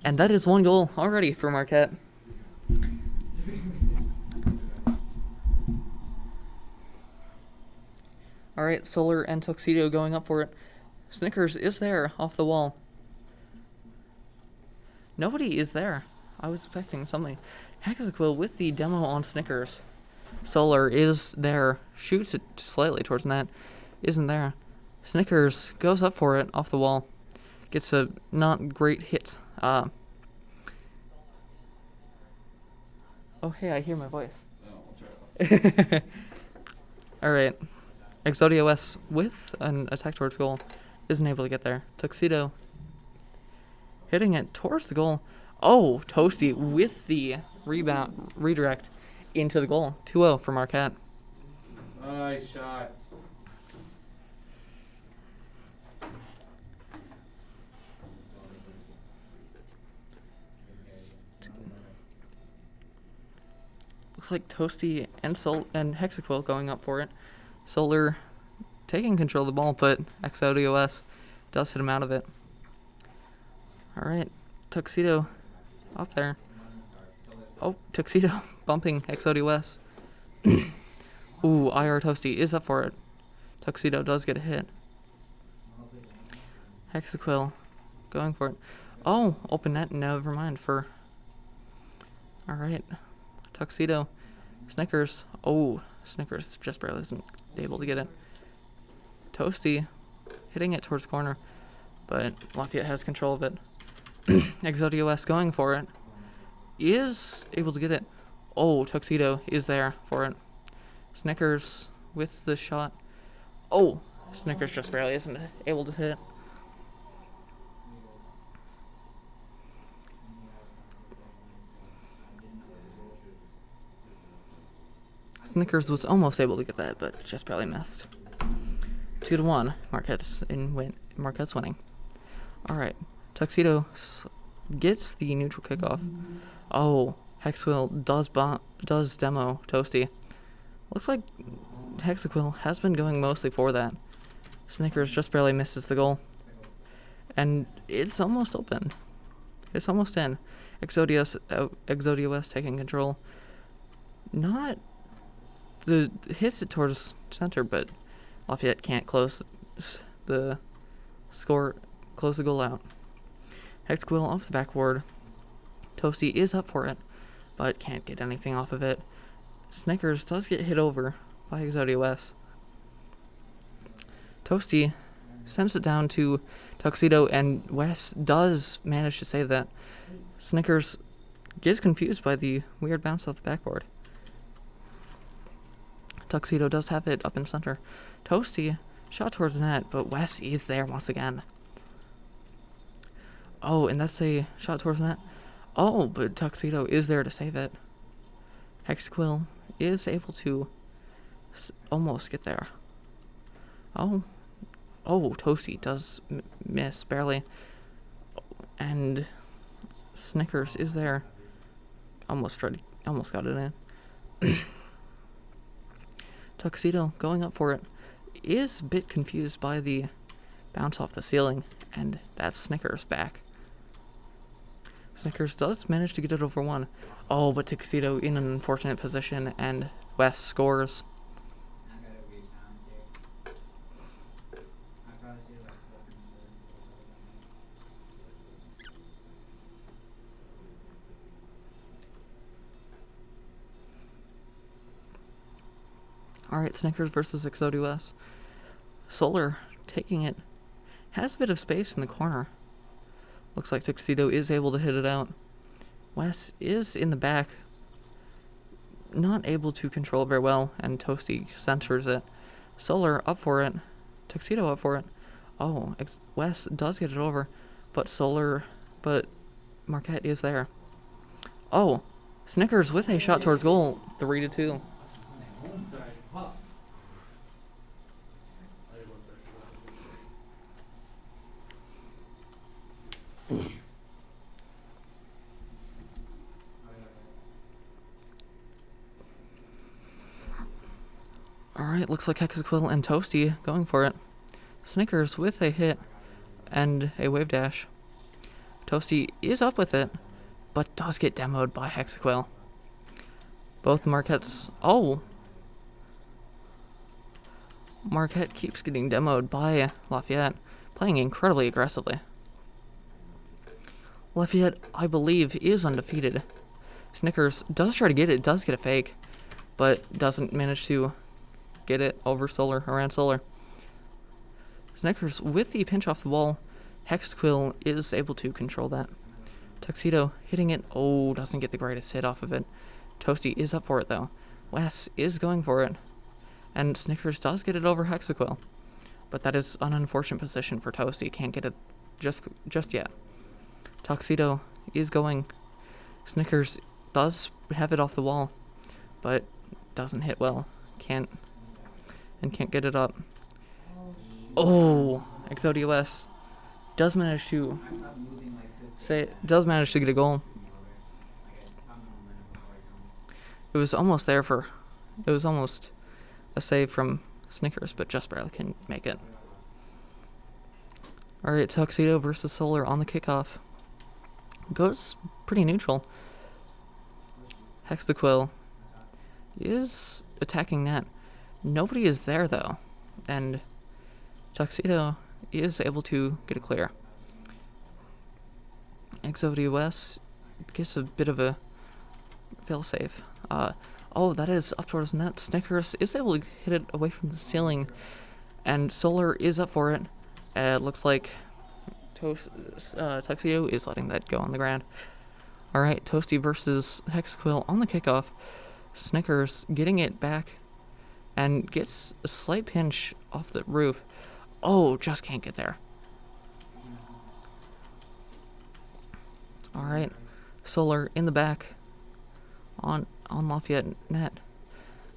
And that is 1 goal already for Marquette. Alright, Solar and Tuxedo going up for it. Snickers is there off the wall. Nobody is there. I was expecting something. Hexaquill with the demo on Snickers. Solar is there. Shoots it slightly towards net. Isn't there. Snickers goes up for it off the wall. Gets a not great hit. Oh, hey, I hear my voice. Oh, I'll try it. Alright. SDHS with an attack towards goal. Isn't able to get there. Tuxedo hitting it towards the goal. Oh, Toasty with the rebound redirect into the goal. 2-0 for Marquette. Nice shots. Looks like Toasty and Hexaquill going up for it. Solar taking control of the ball, but XODOS does hit him out of it. Alright, Tuxedo up there. Oh, Tuxedo bumping XODOS. Ooh, IR Toasty is up for it. Tuxedo does get a hit. Hexaquill going for it. Oh, open net, never mind for... Alright, Tuxedo. Snickers. Oh, Snickers just barely isn't able to get it. Toasty hitting it towards corner, but Lafayette has control of it. XODOS going for it. Is able to get it. Oh, Tuxedo is there for it. Snickers with the shot. Oh, Snickers just barely isn't able to hit. Snickers was almost able to get that, but just barely missed. 2-1. Marquette's winning. Alright. Tuxedo gets the neutral kickoff. Oh, Hexaquill does demo Toasty. Looks like Hexaquill has been going mostly for that. Snickers just barely misses the goal. And it's almost open. It's almost in. XODOS taking control. Not... hits it towards center, but Lafayette can't close the goal out. Hexaquill off the backboard. Toasty is up for it, but can't get anything off of it. Snickers does get hit over by XODOS. Toasty sends it down to Tuxedo, and Wes does manage to save that. Snickers gets confused by the weird bounce off the backboard. Tuxedo does have it up in center. Toasty shot towards the net, but Wes is there once again. Oh, and that's a shot towards the net. Oh, but Tuxedo is there to save it. Hexaquill is able to almost get there. Oh, Toasty does miss barely. And Snickers is there. Almost got it in. Tuxedo going up for it is a bit confused by the bounce off the ceiling, and that's Snickers back. Snickers does manage to get it over one. Oh, but Tuxedo in an unfortunate position, and Wes scores. Alright, Snickers versus XODOS. Solar taking it. Has a bit of space in the corner. Looks like Tuxedo is able to hit it out. Wes is in the back. Not able to control very well, and Toasty centers it. Solar up for it. Tuxedo up for it. Oh, Wes does get it over, but Marquette is there. Oh, Snickers with a shot towards goal. 3-2. Alright, looks like Hexaquill and Toasty going for it. Snickers with a hit and a wave dash. Toasty is up with it, but does get demoed by Hexaquill. Both Marquette's... Oh! Marquette keeps getting demoed by Lafayette, playing incredibly aggressively. Lafayette, I believe, is undefeated. Snickers does try to get it, does get a fake, but doesn't manage to get it over Solar, around Solar. Snickers with the pinch off the wall. Hexaquill is able to control that. Tuxedo hitting it. Oh, doesn't get the greatest hit off of it. Toasty is up for it though. Wes is going for it. And Snickers does get it over Hexaquill. But that is an unfortunate position for Toasty. Can't get it just yet. Tuxedo is going. Snickers does have it off the wall, but doesn't hit well. Can't get it up. Oh, XODOS does manage to get a goal. It was almost a save from Snickers, but just barely can make it. Alright, Tuxedo versus Solar on the kickoff. Goes pretty neutral. Hexaquill is attacking net. Nobody is there though, and Tuxedo is able to get a clear. XODOS gets a bit of a failsafe. Oh, that is up towards net. Snickers is able to hit it away from the ceiling, and Solar is up for it. Looks like Tuxedo is letting that go on the ground. Alright, Toasty versus Hexaquill on the kickoff. Snickers getting it back and gets a slight pinch off the roof. Oh, just can't get there. Alright, Solar in the back on Lafayette net.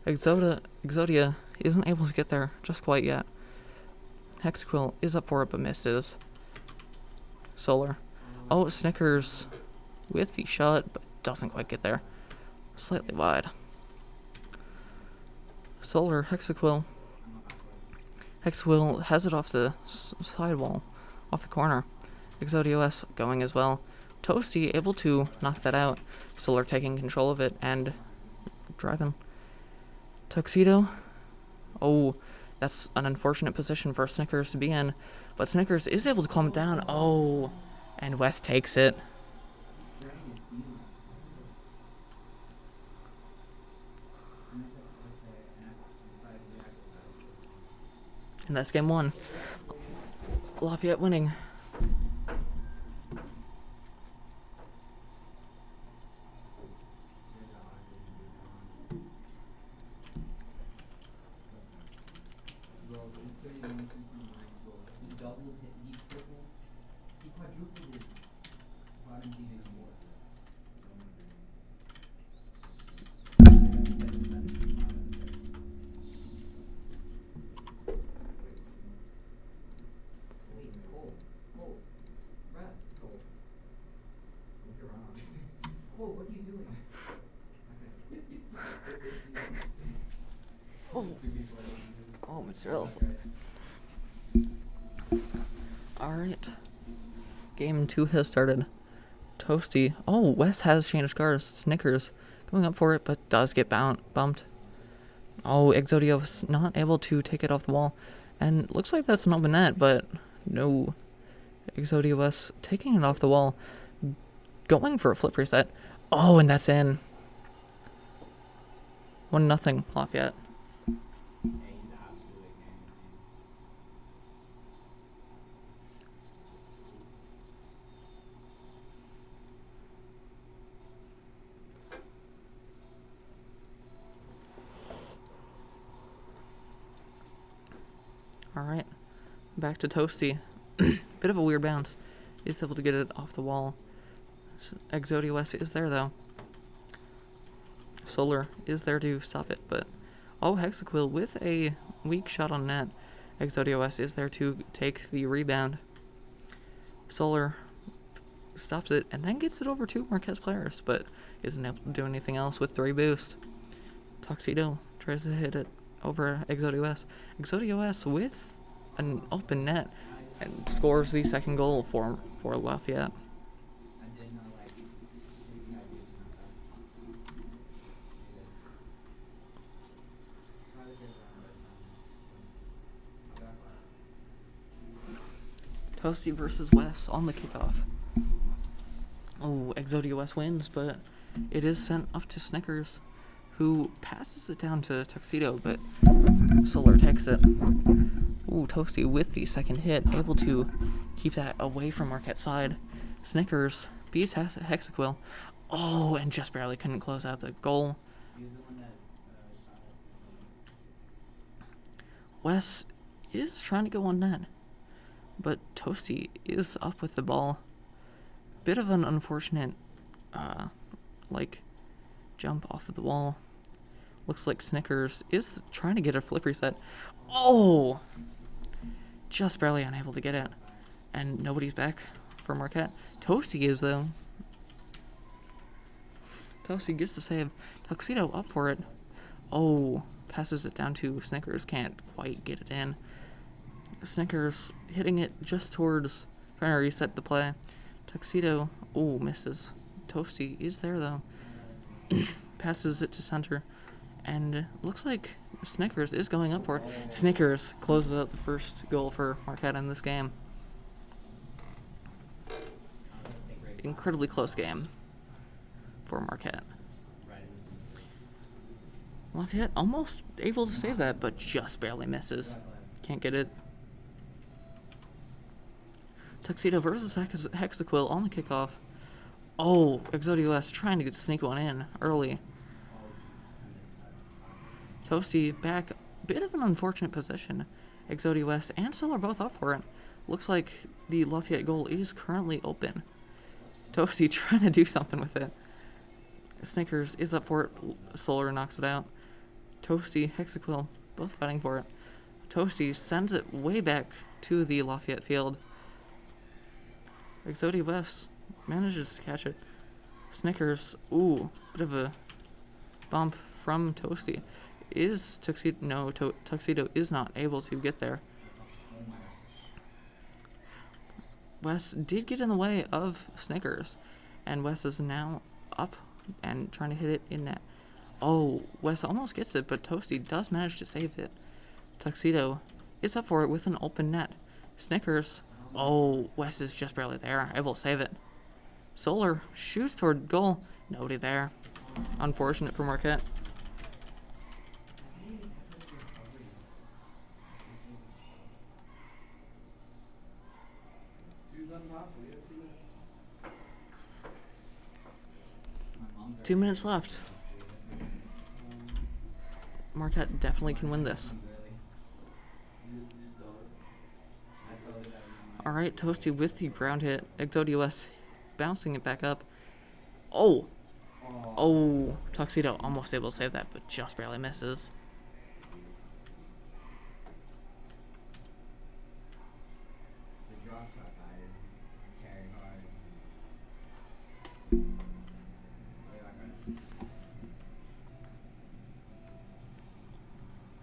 Exodia isn't able to get there just quite yet. Hexaquill is up for it but misses. Solar. Oh, Snickers with the shot but doesn't quite get there. Slightly wide. Solar, Hexaquill. Hexaquill has it off the sidewall, off the corner. XODOS going as well. Toasty able to knock that out. Solar taking control of it and driving. Tuxedo. Oh, that's an unfortunate position for Snickers to be in, but Snickers is able to calm it down. Oh, and West takes it. And that's game one. Lafayette winning. He doubled, he tripled, he quadrupled his bottom teammate's score. Wait, Cole, Brad, Cole. Look around. Cole, what are you doing? Oh, materials. Alright. Game 2 has started. Toasty. Oh, West has changed cars. Snickers going up for it, but does get bumped. Oh, Exodio's not able to take it off the wall. And looks like that's an open net, but no. Exodios taking it off the wall. Going for a flip reset. Oh, and that's in. 1-0 Lafayette. Alright, back to Toasty. Bit of a weird bounce. He's able to get it off the wall. Exodios is there though. Solar is there to stop it, but oh, Hexaquill with a weak shot on net. Exodios is there to take the rebound. Solar stops it and then gets it over to Marquette's players, but isn't able to do anything else with 3 boost. Tuxedo tries to hit it over Exodios. Exodios with an open net and scores the second goal for Lafayette. Toasty versus West on the kickoff. Oh, Exodios wins, but it is sent up to Snickers, who passes it down to Tuxedo, but Solar takes it. Ooh, Toasty with the second hit, able to keep that away from Marquette's side. Snickers beats Hexaquill. Oh, and just barely couldn't close out the goal. Wes is trying to go on net, but Toasty is up with the ball. Bit of an unfortunate, jump off of the wall. Looks like Snickers is trying to get a flip reset. Oh! Just barely unable to get it. And nobody's back for Marquette. Toasty is, though. Toasty gets to save. Tuxedo up for it. Oh, passes it down to Snickers, can't quite get it in. Snickers hitting it just towards, trying to reset the play. Tuxedo, ooh, misses. Toasty is there though. Passes it to center, and looks like Snickers is going up for it. Snickers closes out the first goal for Marquette in this game. Incredibly close game for Marquette. Lafayette almost able to save that, but just barely misses. Can't get it. Tuxedo versus Hexaquill on the kickoff. Oh, ExoDOS trying to sneak one in early. Toasty back, bit of an unfortunate position. ExoDOS and Solar both up for it. Looks like the Lafayette goal is currently open. Toasty trying to do something with it. Snickers is up for it. Solar knocks it out. Toasty, Hexaquill, both fighting for it. Toasty sends it way back to the Lafayette field. ExoDOS manages to catch it. Snickers, ooh, bit of a bump from Toasty. Is Tuxedo, no, Tuxedo is not able to get there. Wes did get in the way of Snickers, and Wes is now up and trying to hit it in net. Oh, Wes almost gets it, but Toasty does manage to save it. Tuxedo is up for it with an open net. Snickers, oh, Wes is just barely there, able to save it. Solar shoots toward goal, nobody there. Unfortunate for Marquette. Impossible. You have 2 minutes. 2 minutes left. Marquette definitely can win this. Alright, Toasty with the ground hit. ExoDOS bouncing it back up. Oh! Oh, Tuxedo almost able to save that, but just barely misses.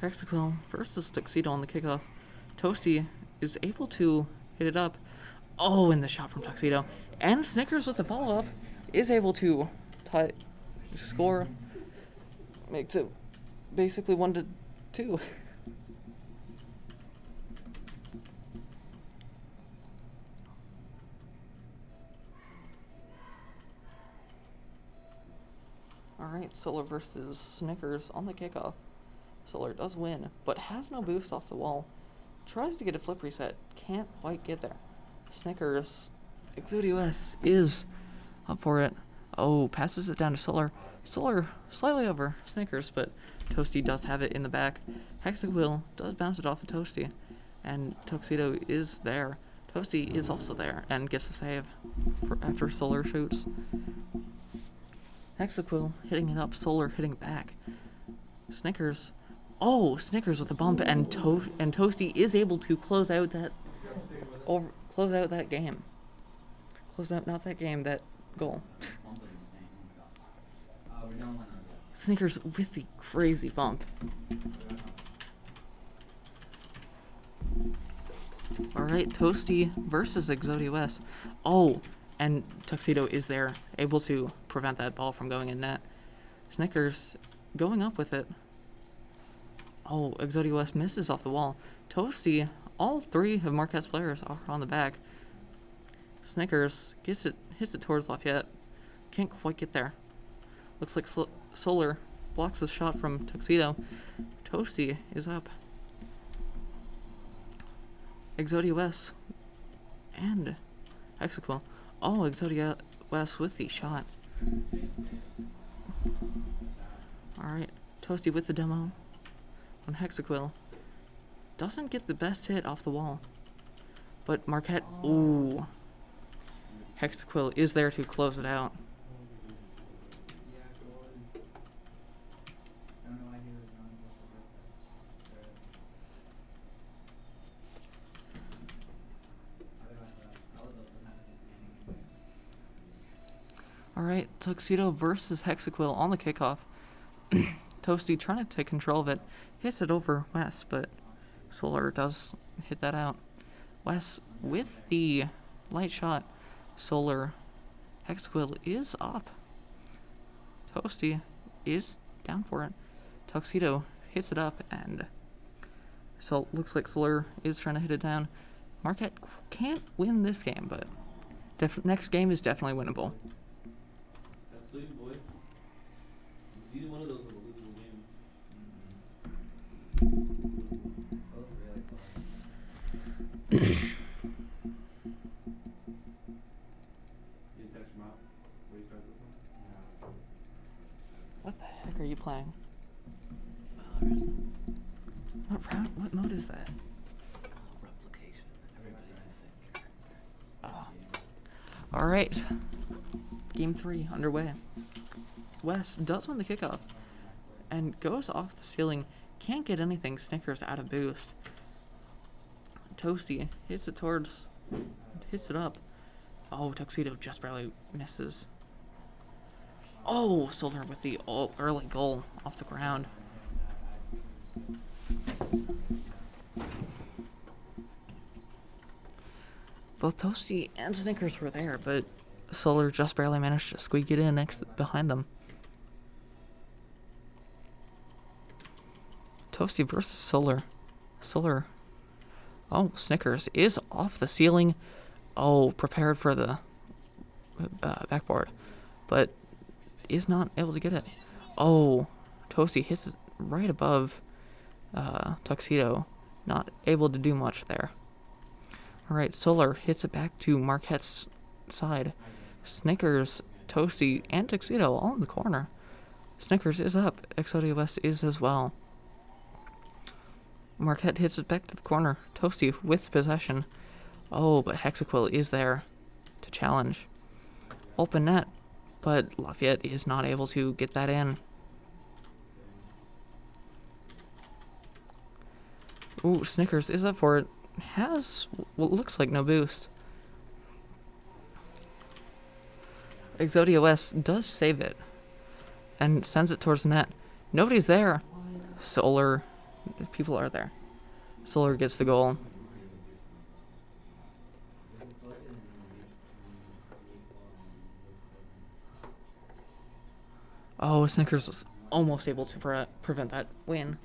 Hexaquill versus Tuxedo on the kickoff. Toasty is able to hit it up. Oh, and the shot from Tuxedo. And Snickers with the follow-up is able to score. Makes it basically 1-2. Alright, Solar versus Snickers on the kickoff. Solar does win, but has no boost off the wall. Tries to get a flip reset, can't quite get there. Snickers, ExoDOS is up for it. Oh, passes it down to Solar. Solar slightly over Snickers, but Toasty does have it in the back. Hexaquill does bounce it off of Toasty, and Tuxedo is there. Toasty is also there and gets the save after Solar shoots. Hexaquill hitting it up, Solar hitting it back. Snickers. Oh, Snickers with a bump, and Toasty is able to close out that game. Close out not that game, that goal. Snickers with the crazy bump. Alright, Toasty versus ExoDOS. Oh, and Tuxedo is there, able to prevent that ball from going in net. Snickers going up with it. Oh, ExoDOS misses off the wall. Toasty, all 3 of Marquette's players are on the back. Snickers hits it towards Lafayette. Can't quite get there. Looks like Solar blocks the shot from Tuxedo. Toasty is up. ExoDOS and Hexaquill. Oh, ExoDOS with the shot. Alright, Toasty with the demo on Hexaquill. Doesn't get the best hit off the wall. But Marquette, ooh. Hexaquill is there to close it out. Alright, Tuxedo versus Hexaquill on the kickoff. Toasty trying to take control of it. Hits it over Wes, but Solar does hit that out. Wes with the light shot. Solar Hexaquill is up. Toasty is down for it. Tuxedo hits it up, and so looks like Solar is trying to hit it down. Marquette can't win this game, but next game is definitely winnable. That's sweet, boys. Either one of those are the losing games. Both really close. You text them out before you start this one? What the heck are you playing? What mode is that? Replication. Everybody's the same character. Oh. All right. Game 3 underway. Wes does win the kickoff and goes off the ceiling. Can't get anything. Snickers out of boost. Toasty hits it up. Oh, Tuxedo just barely misses. Oh, Solar with the early goal off the ground. Both Toasty and Snickers were there, but Solar just barely managed to squeak it in behind them. Toasty versus Solar. Solar. Oh, Snickers is off the ceiling. Oh, prepared for the backboard, but is not able to get it. Oh, Toasty hits it right above Tuxedo. Not able to do much there. Alright, Solar hits it back to Marquette's side. Snickers, Toasty, and Tuxedo all in the corner. Snickers is up. Exodia West is as well. Marquette hits it back to the corner. Toasty with possession. Oh, but Hexaquill is there to challenge. Open net, but Lafayette is not able to get that in. Ooh, Snickers is up for it. Has what looks like no boost. Exodia West does save it and sends it towards the net. Nobody's there. Solar, people are there. Solar gets the goal. Oh, Snickers was almost able to prevent that win.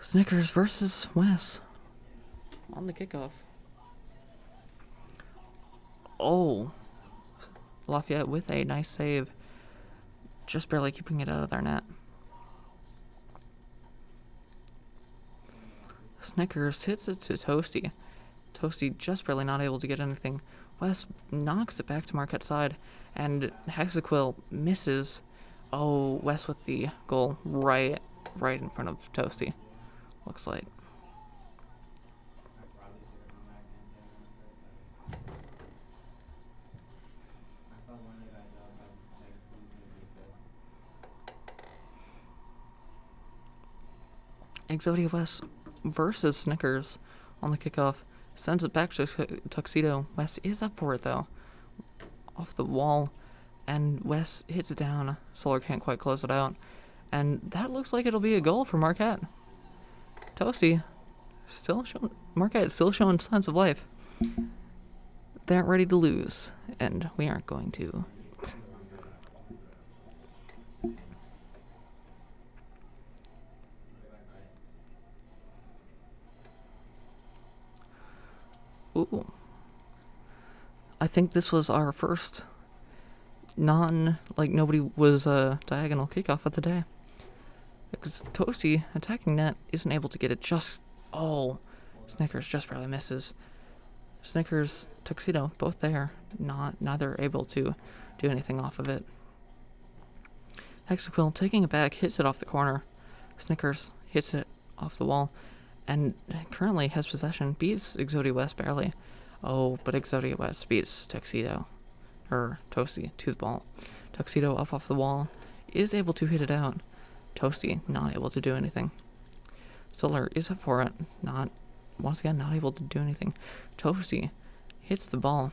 Snickers versus Wes on the kickoff. Oh, Lafayette with a nice save, just barely keeping it out of their net. Snickers hits it to Toasty. Toasty just barely not able to get anything. Wes knocks it back to Marquette's side, and Hexaquill misses. Oh, Wes with the goal right in front of Toasty. Looks like. Exodia West versus Snickers on the kickoff. Sends it back to Tuxedo. West is up for it though. Off the wall. And West hits it down. Solar can't quite close it out. And that looks like it'll be a goal for Marquette. Toasty Marquette still showing signs of life. They aren't ready to lose, and we aren't going to. Ooh. I think this was our first nobody was a diagonal kickoff of the day. Because Toasty attacking net isn't able to get it Snickers just barely misses. Snickers, Tuxedo, both there, neither able to do anything off of it. Hexaquill taking it back, hits it off the corner. Snickers hits it off the wall, and currently has possession, beats Exodia West barely. Oh, but Exodia West beats Tuxedo, or Toasty, to the ball. Tuxedo up off the wall, is able to hit it out. Toasty not able to do anything. Solar is up for it, once again not able to do anything. Toasty hits the ball.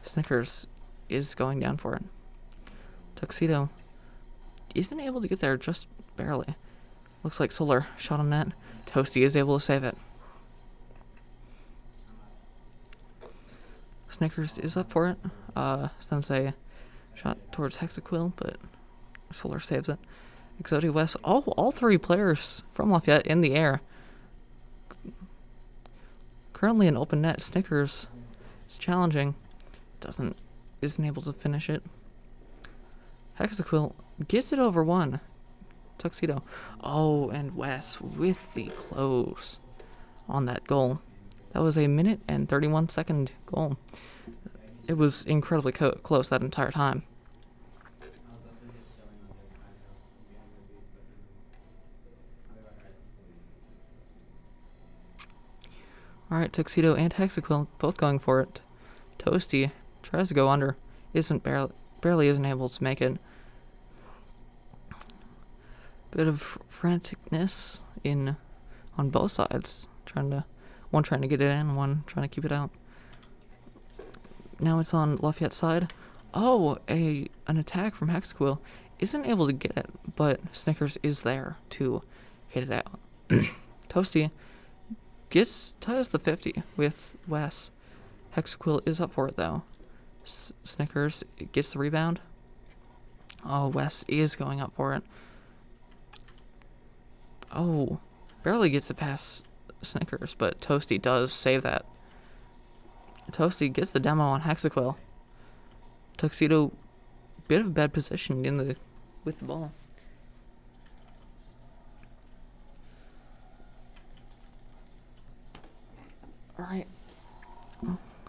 Snickers is going down for it. Tuxedo isn't able to get there, just barely. Looks like Solar shot on net. Toasty is able to save it. Snickers is up for it. Sensei shot towards Hexaquill, but Solar saves it. Exodia West. Oh, all three players from Lafayette in the air. Currently an open net. Snickers is challenging. Isn't able to finish it. Hexaquill gets it over one. Tuxedo. Oh, and Wes with the close on that goal. That was a 1:31 goal. It was incredibly close that entire time. Alright, Tuxedo and Hexaquill both going for it. Toasty tries to go under. Barely isn't able to make it. Bit of franticness on both sides. One trying to get it in, one trying to keep it out. Now it's on Lafayette's side. Oh, an attack from Hexaquill. Isn't able to get it, but Snickers is there to hit it out. Toasty ties the 50 with Wes. Hexaquill is up for it though. Snickers gets the rebound. Oh, Wes is going up for it. Oh, barely gets it past Snickers, but Toasty does save that. Toasty gets the demo on Hexaquill. Tuxedo, bit of bad position with the ball. Alright.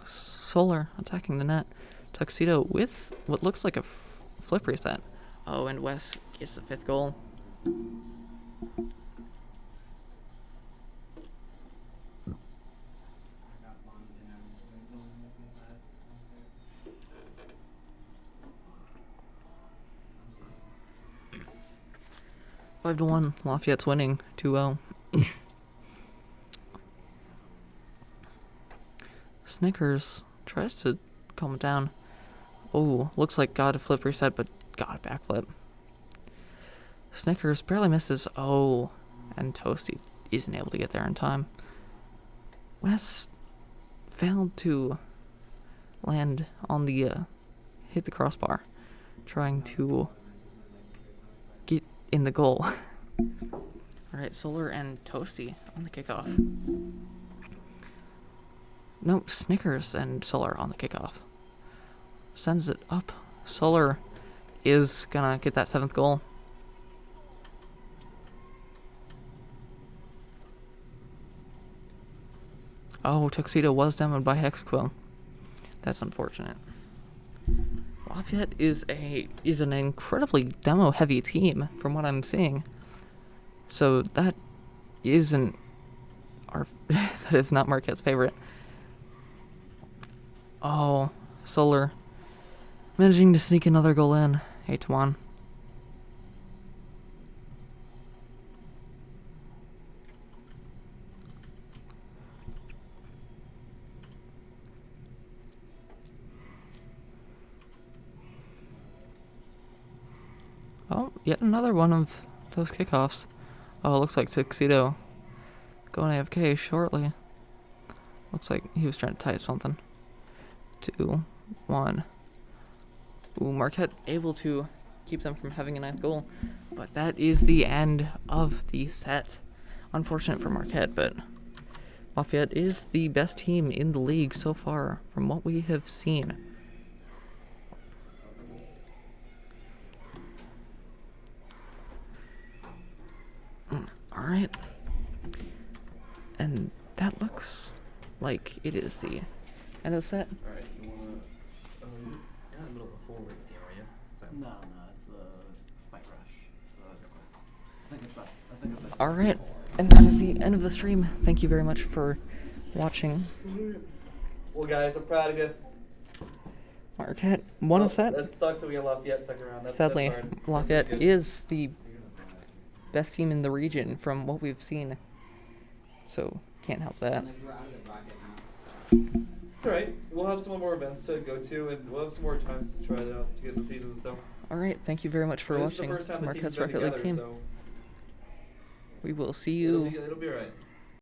Solar attacking the net. Tuxedo with what looks like a flip reset. Oh, and Wes gets the 5th goal. Five to 1. Lafayette's winning 2-0. Snickers tries to calm it down. Oh, looks like got a flip reset, but got a backflip. Snickers barely misses. Oh, and Toasty isn't able to get there in time. Wes failed to land on hit the crossbar, trying to get in the goal. Alright, Solar and Toasty on the kickoff. No, Snickers and Solar on the kickoff. Sends it up. Solar is gonna get that 7th goal. Oh, Tuxedo was demoed by Hexaquill. That's unfortunate. Lafayette is an incredibly demo-heavy team, from what I'm seeing. So that isn't that is not Marquette's favorite. Oh, Solar managing to sneak another goal in. 8-1. Oh, yet another one of those kickoffs. Oh, it looks like Tuxedo going AFK shortly. Looks like he was trying to type something. 2-1. Ooh, Marquette able to keep them from having a 9th goal. But that is the end of the set. Unfortunate for Marquette, but Lafayette is the best team in the league so far from what we have seen. Alright. And that looks like it is the end of the set. Alright, you wanna... you're in the middle of a forward game, are you? No, it's the spike rush. So it's cool. I think it's best. Alright, and that is the end of the stream. Thank you very much for watching. Well, guys, I'm proud of you. Marquette won a set. That sucks that we got Lafayette second round. Sadly, that's hard. Lafayette Good. is the best team in the region from what we've seen. So, can't help that. It's alright. We'll have some more events to go to, and we'll have some more times to try it out to get the season, so. All right. Thank you very much for This is the watching first time the team's Marquette's been Rocket League together, team. so We will see it'll you be alright.